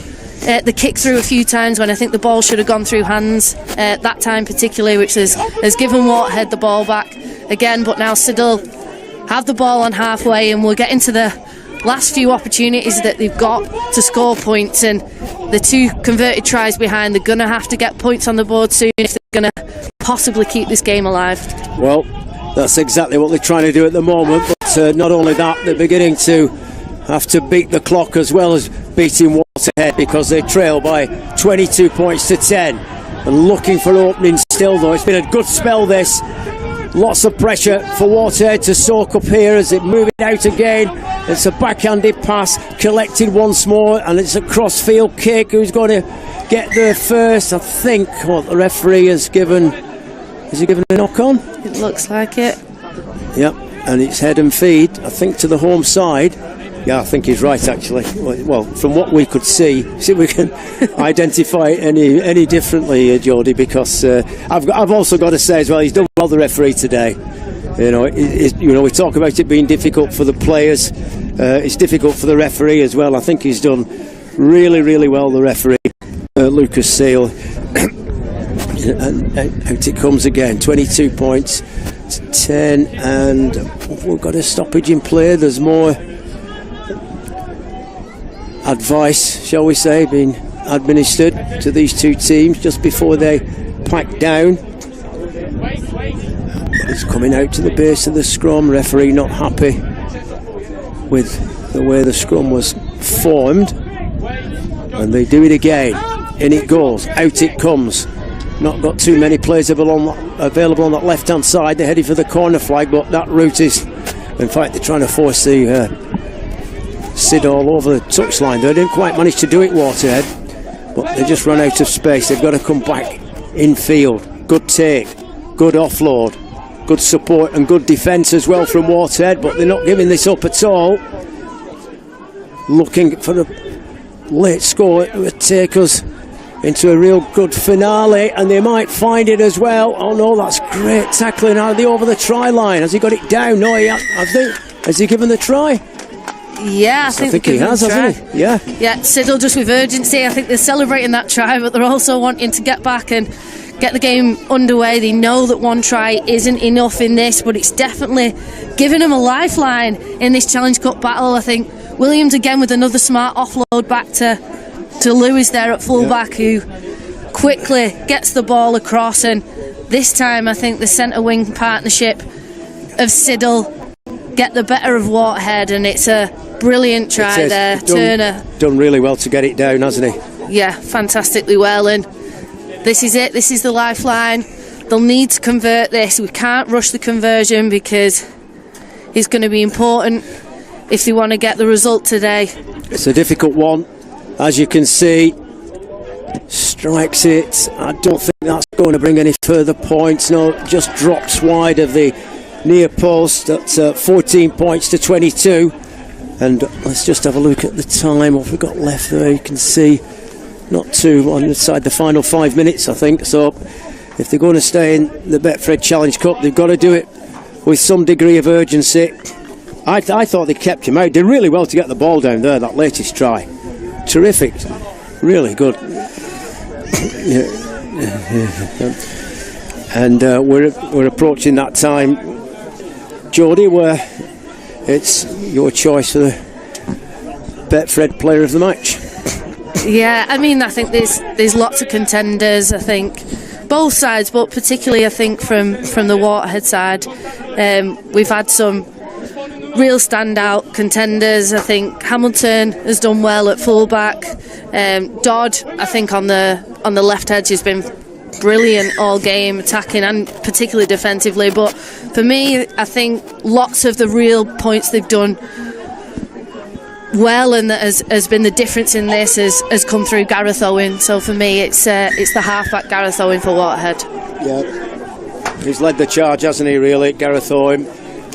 the kick through a few times when I think the ball should have gone through hands that time particularly, which has given Waterhead the ball back again. But now Siddal have the ball on halfway, and we'll get into the last few opportunities that they've got to score points, and the 2 converted tries behind, they're going to have to get points on the board soon if they're going to possibly keep this game alive. Well, that's exactly what they're trying to do at the moment, but not only that, they're beginning to have to beat the clock as well as beating Waterhead, because they trail by 22 points to 10 and looking for openings still, though. It's been a good spell this. Lots of pressure for Waterhead to soak up here as it move it out again. It's a backhanded pass collected once more, and it's a cross-field kick. Who's going to get there first? I think what the referee has given. Has he given a knock on? It looks like it. Yep, and it's head and feet, I think, to the home side. Yeah, I think he's right, actually. Well, from what we could see if we can identify it any differently, Jodie, because I've also got to say as well, he's done well, the referee today. You know, we talk about it being difficult for the players. It's difficult for the referee as well. I think he's done really, really well, the referee, Lucas Seal. And out it comes again, 22 points to 10, and we've got a stoppage in play. There's more advice, shall we say, being administered to these 2 teams just before they pack down. It's coming out to the base of the scrum. Referee not happy with the way the scrum was formed, and they do it again. In it goes, out it comes. Not got too many players available on that left hand side. They're heading for the corner flag, but that route is, in fact, they're trying to force the Siddal over the touchline. They didn't quite manage to do it, Waterhead, but they just run out of space. They've got to come back in field. Good take, good offload, good support and good defence as well from Waterhead, but they're not giving this up at all. Looking for a late score. It would take us into a real good finale, and they might find it as well. Oh no, that's great tackling. Are they over the try line? Has he got it down? No, I think. Has he given the try? Yeah, I think he has, hasn't he? Yeah. Yeah, Siddal just with urgency. I think they're celebrating that try, but they're also wanting to get back and get the game underway. They know that one try isn't enough in this, but it's definitely giving them a lifeline in this Challenge Cup battle. I think Williams again with another smart offload back to Lewis there at fullback, who quickly gets the ball across, and this time I think the centre wing partnership of Siddal get the better of Waterhead, and it's a brilliant try there. Turner done really well to get it down, hasn't he? Yeah, fantastically well, and this is it. This is the lifeline. They'll need to convert this. We can't rush the conversion because it's going to be important if they want to get the result today. It's a difficult one, as you can see. Strikes it. I don't think that's going to bring any further points. No, just drops wide of the near post. That's 14 points to 22. And let's just have a look at the time. What we've got left there, you can see not too on inside the final 5 minutes, I think. So if they're going to stay in the Betfred Challenge Cup, they've got to do it with some degree of urgency. I thought they kept him out. Did really well to get the ball down there, that latest try. Terrific. Really good. And we're approaching that time, Jodie, where it's your choice for the Betfred Player of the Match. Yeah, I mean, I think there's lots of contenders. I think both sides, but particularly I think from the Waterhead side, we've had some real standout contenders. I think Hamilton has done well at fullback. Dodd, I think on the left edge, has been brilliant all game, attacking and particularly defensively. But for me, I think lots of the real points they've done well, and that has been the difference in this has come through Gareth Owen. So for me, it's the halfback Gareth Owen for Waterhead. Yeah, he's led the charge, hasn't he? Really, Gareth Owen.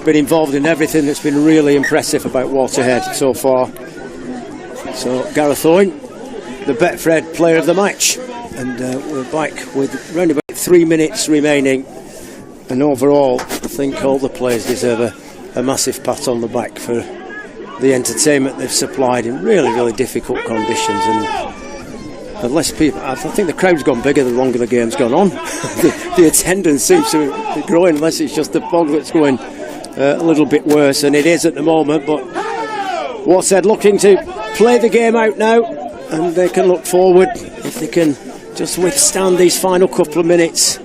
Been involved in everything that's been really impressive about Waterhead so far. So Gareth Owen, the Betfred Player of the Match, and we're back with around about 3 minutes remaining, and overall I think all the players deserve a massive pat on the back for the entertainment they've supplied in really difficult conditions. And unless people, I think the crowd's gone bigger the longer the game's gone on. the attendance seems to be growing, unless it's just the fog that's going a little bit worse, and it is at the moment. But Waterhead looking to play the game out now, and they can look forward if they can just withstand these final couple of minutes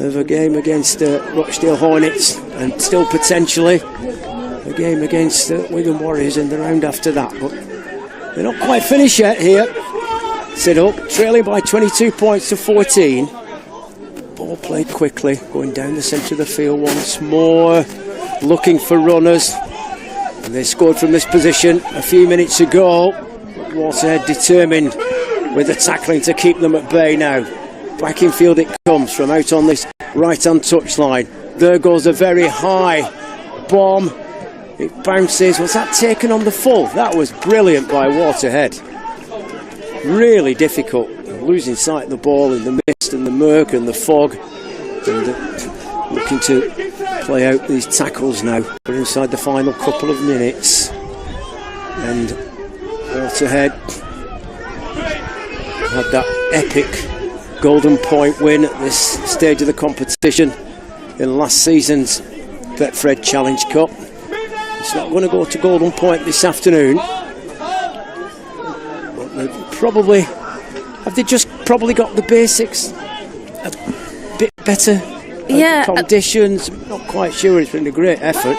of a game against Rochdale Hornets, and still potentially a game against Wigan Warriors in the round after that. But they're not quite finished yet here. Siddal trailing by 22 points to 14. Ball played quickly, going down the centre of the field once more, looking for runners, and they scored from this position a few minutes ago. Waterhead determined with the tackling to keep them at bay now. Back in field it comes from out on this right hand touchline. There goes a very high bomb. It bounces. Was that taken on the full? That was brilliant by Waterhead. Really difficult, losing sight of the ball in the mist and the murk and the fog, and looking to play out these tackles now. We're inside the final couple of minutes, and Waterhead had that epic Golden Point win at this stage of the competition in last season's Betfred Challenge Cup. It's not going to go to Golden Point this afternoon, but they just probably got the basics a bit better. Yeah, conditions, not quite sure. It's been a great effort.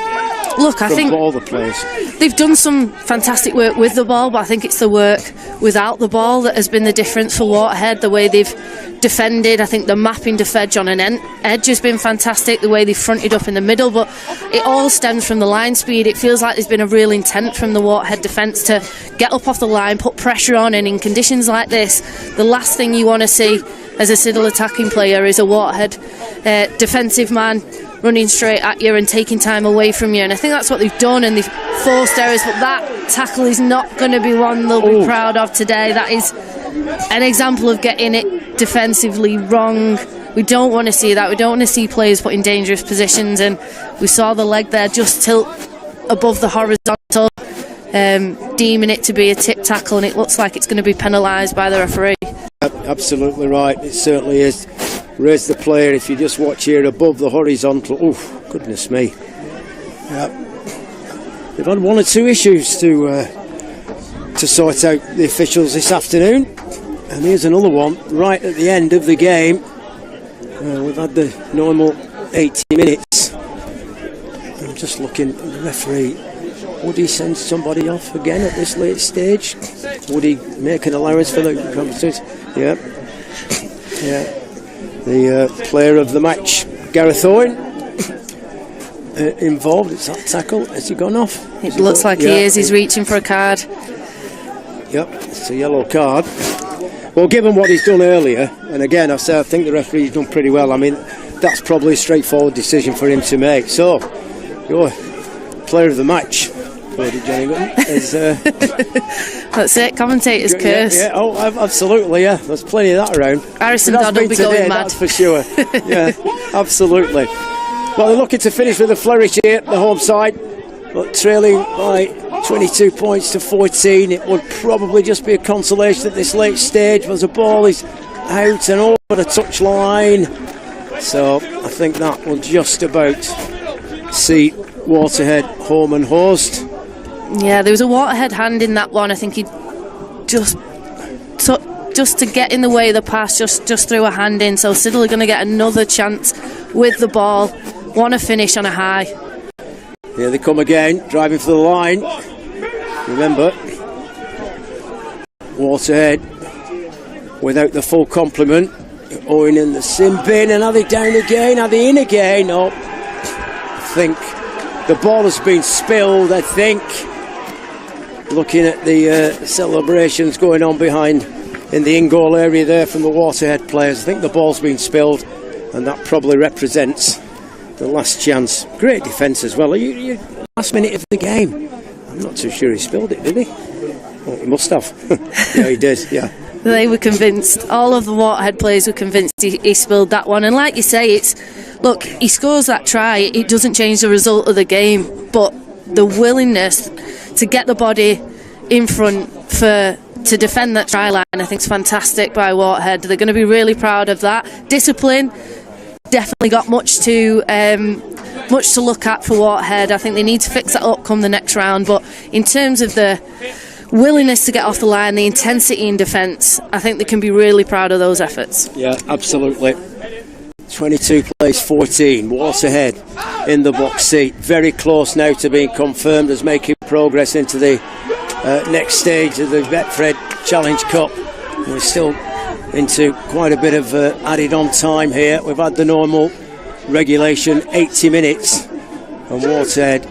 Look, I think all the players, they've done some fantastic work with the ball, but I think it's the work without the ball that has been the difference for Waterhead. The way they've defended, I think the mapping to Fedge on an edge has been fantastic, the way they've fronted up in the middle, but it all stems from the line speed. It feels like there's been a real intent from the Waterhead defence to get up off the line, put pressure on, and in conditions like this, the last thing you want to see as a Siddal attacking player is a Waterhead defensive man running straight at you and taking time away from you, and I think that's what they've done, and they've forced errors, but that tackle is not going to be one they'll be proud of today. That is an example of getting it defensively wrong. We don't want to see that. We don't want to see players put in dangerous positions, and we saw the leg there just tilt above the horizontal, deeming it to be a tip tackle, and it looks like it's going to be penalised by the referee. Absolutely right, it certainly is. Raise the player, if you just watch here, above the horizontal. Oh, goodness me. They've had one or two issues to sort out, the officials, this afternoon, and here's another one right at the end of the game. We've had the normal 80 minutes. I'm just looking at the referee. Would he send somebody off again at this late stage? Would he make an allowance for the competition? Yeah. The player of the match, Gareth Owen, involved. It's that tackle. Has he gone off? It looks like he is. He's reaching for a card. Yep, it's a yellow card. Well, given what he's done earlier, and again, I think the referee's done pretty well. I mean, that's probably a straightforward decision for him to make. So, your player of the match, Johnny Gunn, is... That's it, commentator's curse. Yeah, oh, absolutely, yeah. There's plenty of that around. Harrison Dodd will be going mad. That's for sure. Yeah, absolutely. Well, they're looking to finish with a flourish here, the home side, but trailing by 22 points to 14. It would probably just be a consolation at this late stage as the ball is out and over the touchline. So I think that will just about see Waterhead home and host. Yeah, there was a Waterhead hand in that one. I think he just to get in the way of the pass, just threw a hand in. So Siddal are going to get another chance with the ball. Want to finish on a high. Here they come again, driving for the line. Remember, Waterhead without the full complement. Owen in the sin bin, and are they down again? Are they in again? Oh, I think the ball has been spilled, I think. Looking at the celebrations going on behind in the in-goal area there from the Waterhead players. I think the ball's been spilled, and that probably represents the last chance. Great defence as well. You last minute of the game. I'm not too sure he spilled it, did he? Oh, he must have. Yeah, he did, yeah. They were convinced, all of the Waterhead players were convinced he spilled that one. And like you say, look, he scores that try, it doesn't change the result of the game, but the willingness to get the body in front to defend that try line, I think is fantastic by Waterhead. They're going to be really proud of that. Discipline, definitely got much to look at for Waterhead. I think they need to fix that up come the next round, but in terms of the willingness to get off the line, the intensity in defence, I think they can be really proud of those efforts. Yeah, absolutely. 22 plays 14, Waterhead in the box seat, very close now to being confirmed as making progress into the next stage of the Betfred Challenge Cup. We're still into quite a bit of added on time here. We've had the normal regulation 80 minutes, and Waterhead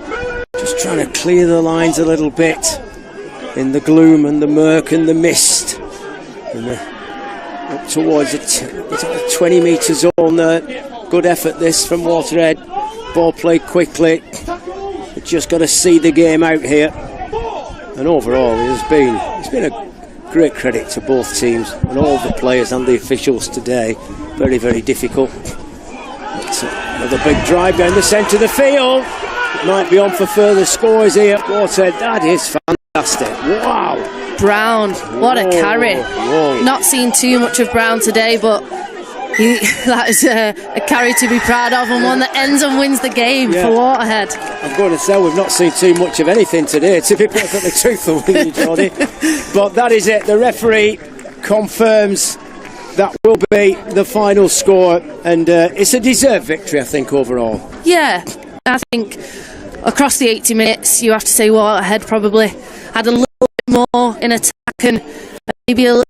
just trying to clear the lines a little bit in the gloom and the murk and the mist, and up towards the 20 metre zone there. Good effort this from Waterhead. Ball played quickly. We've just got to see the game out here, and overall it's been a great credit to both teams and all the players and the officials today. Very, very difficult. It's another big drive down the centre of the field. It might be on for further scores here. Waterhead, that is fantastic. Wow. Brown, what a carry. Whoa. Not seen too much of Brown today, but that is a carry to be proud of, and one that ends and wins the game for Waterhead. I'm going to say we've not seen too much of anything today, to be perfectly truthful with you, Jordy. But that is it. The referee confirms that will be the final score, and it's a deserved victory, I think, overall. Yeah, I think across the 80 minutes, you have to say Waterhead probably had a little bit more in attack and maybe a little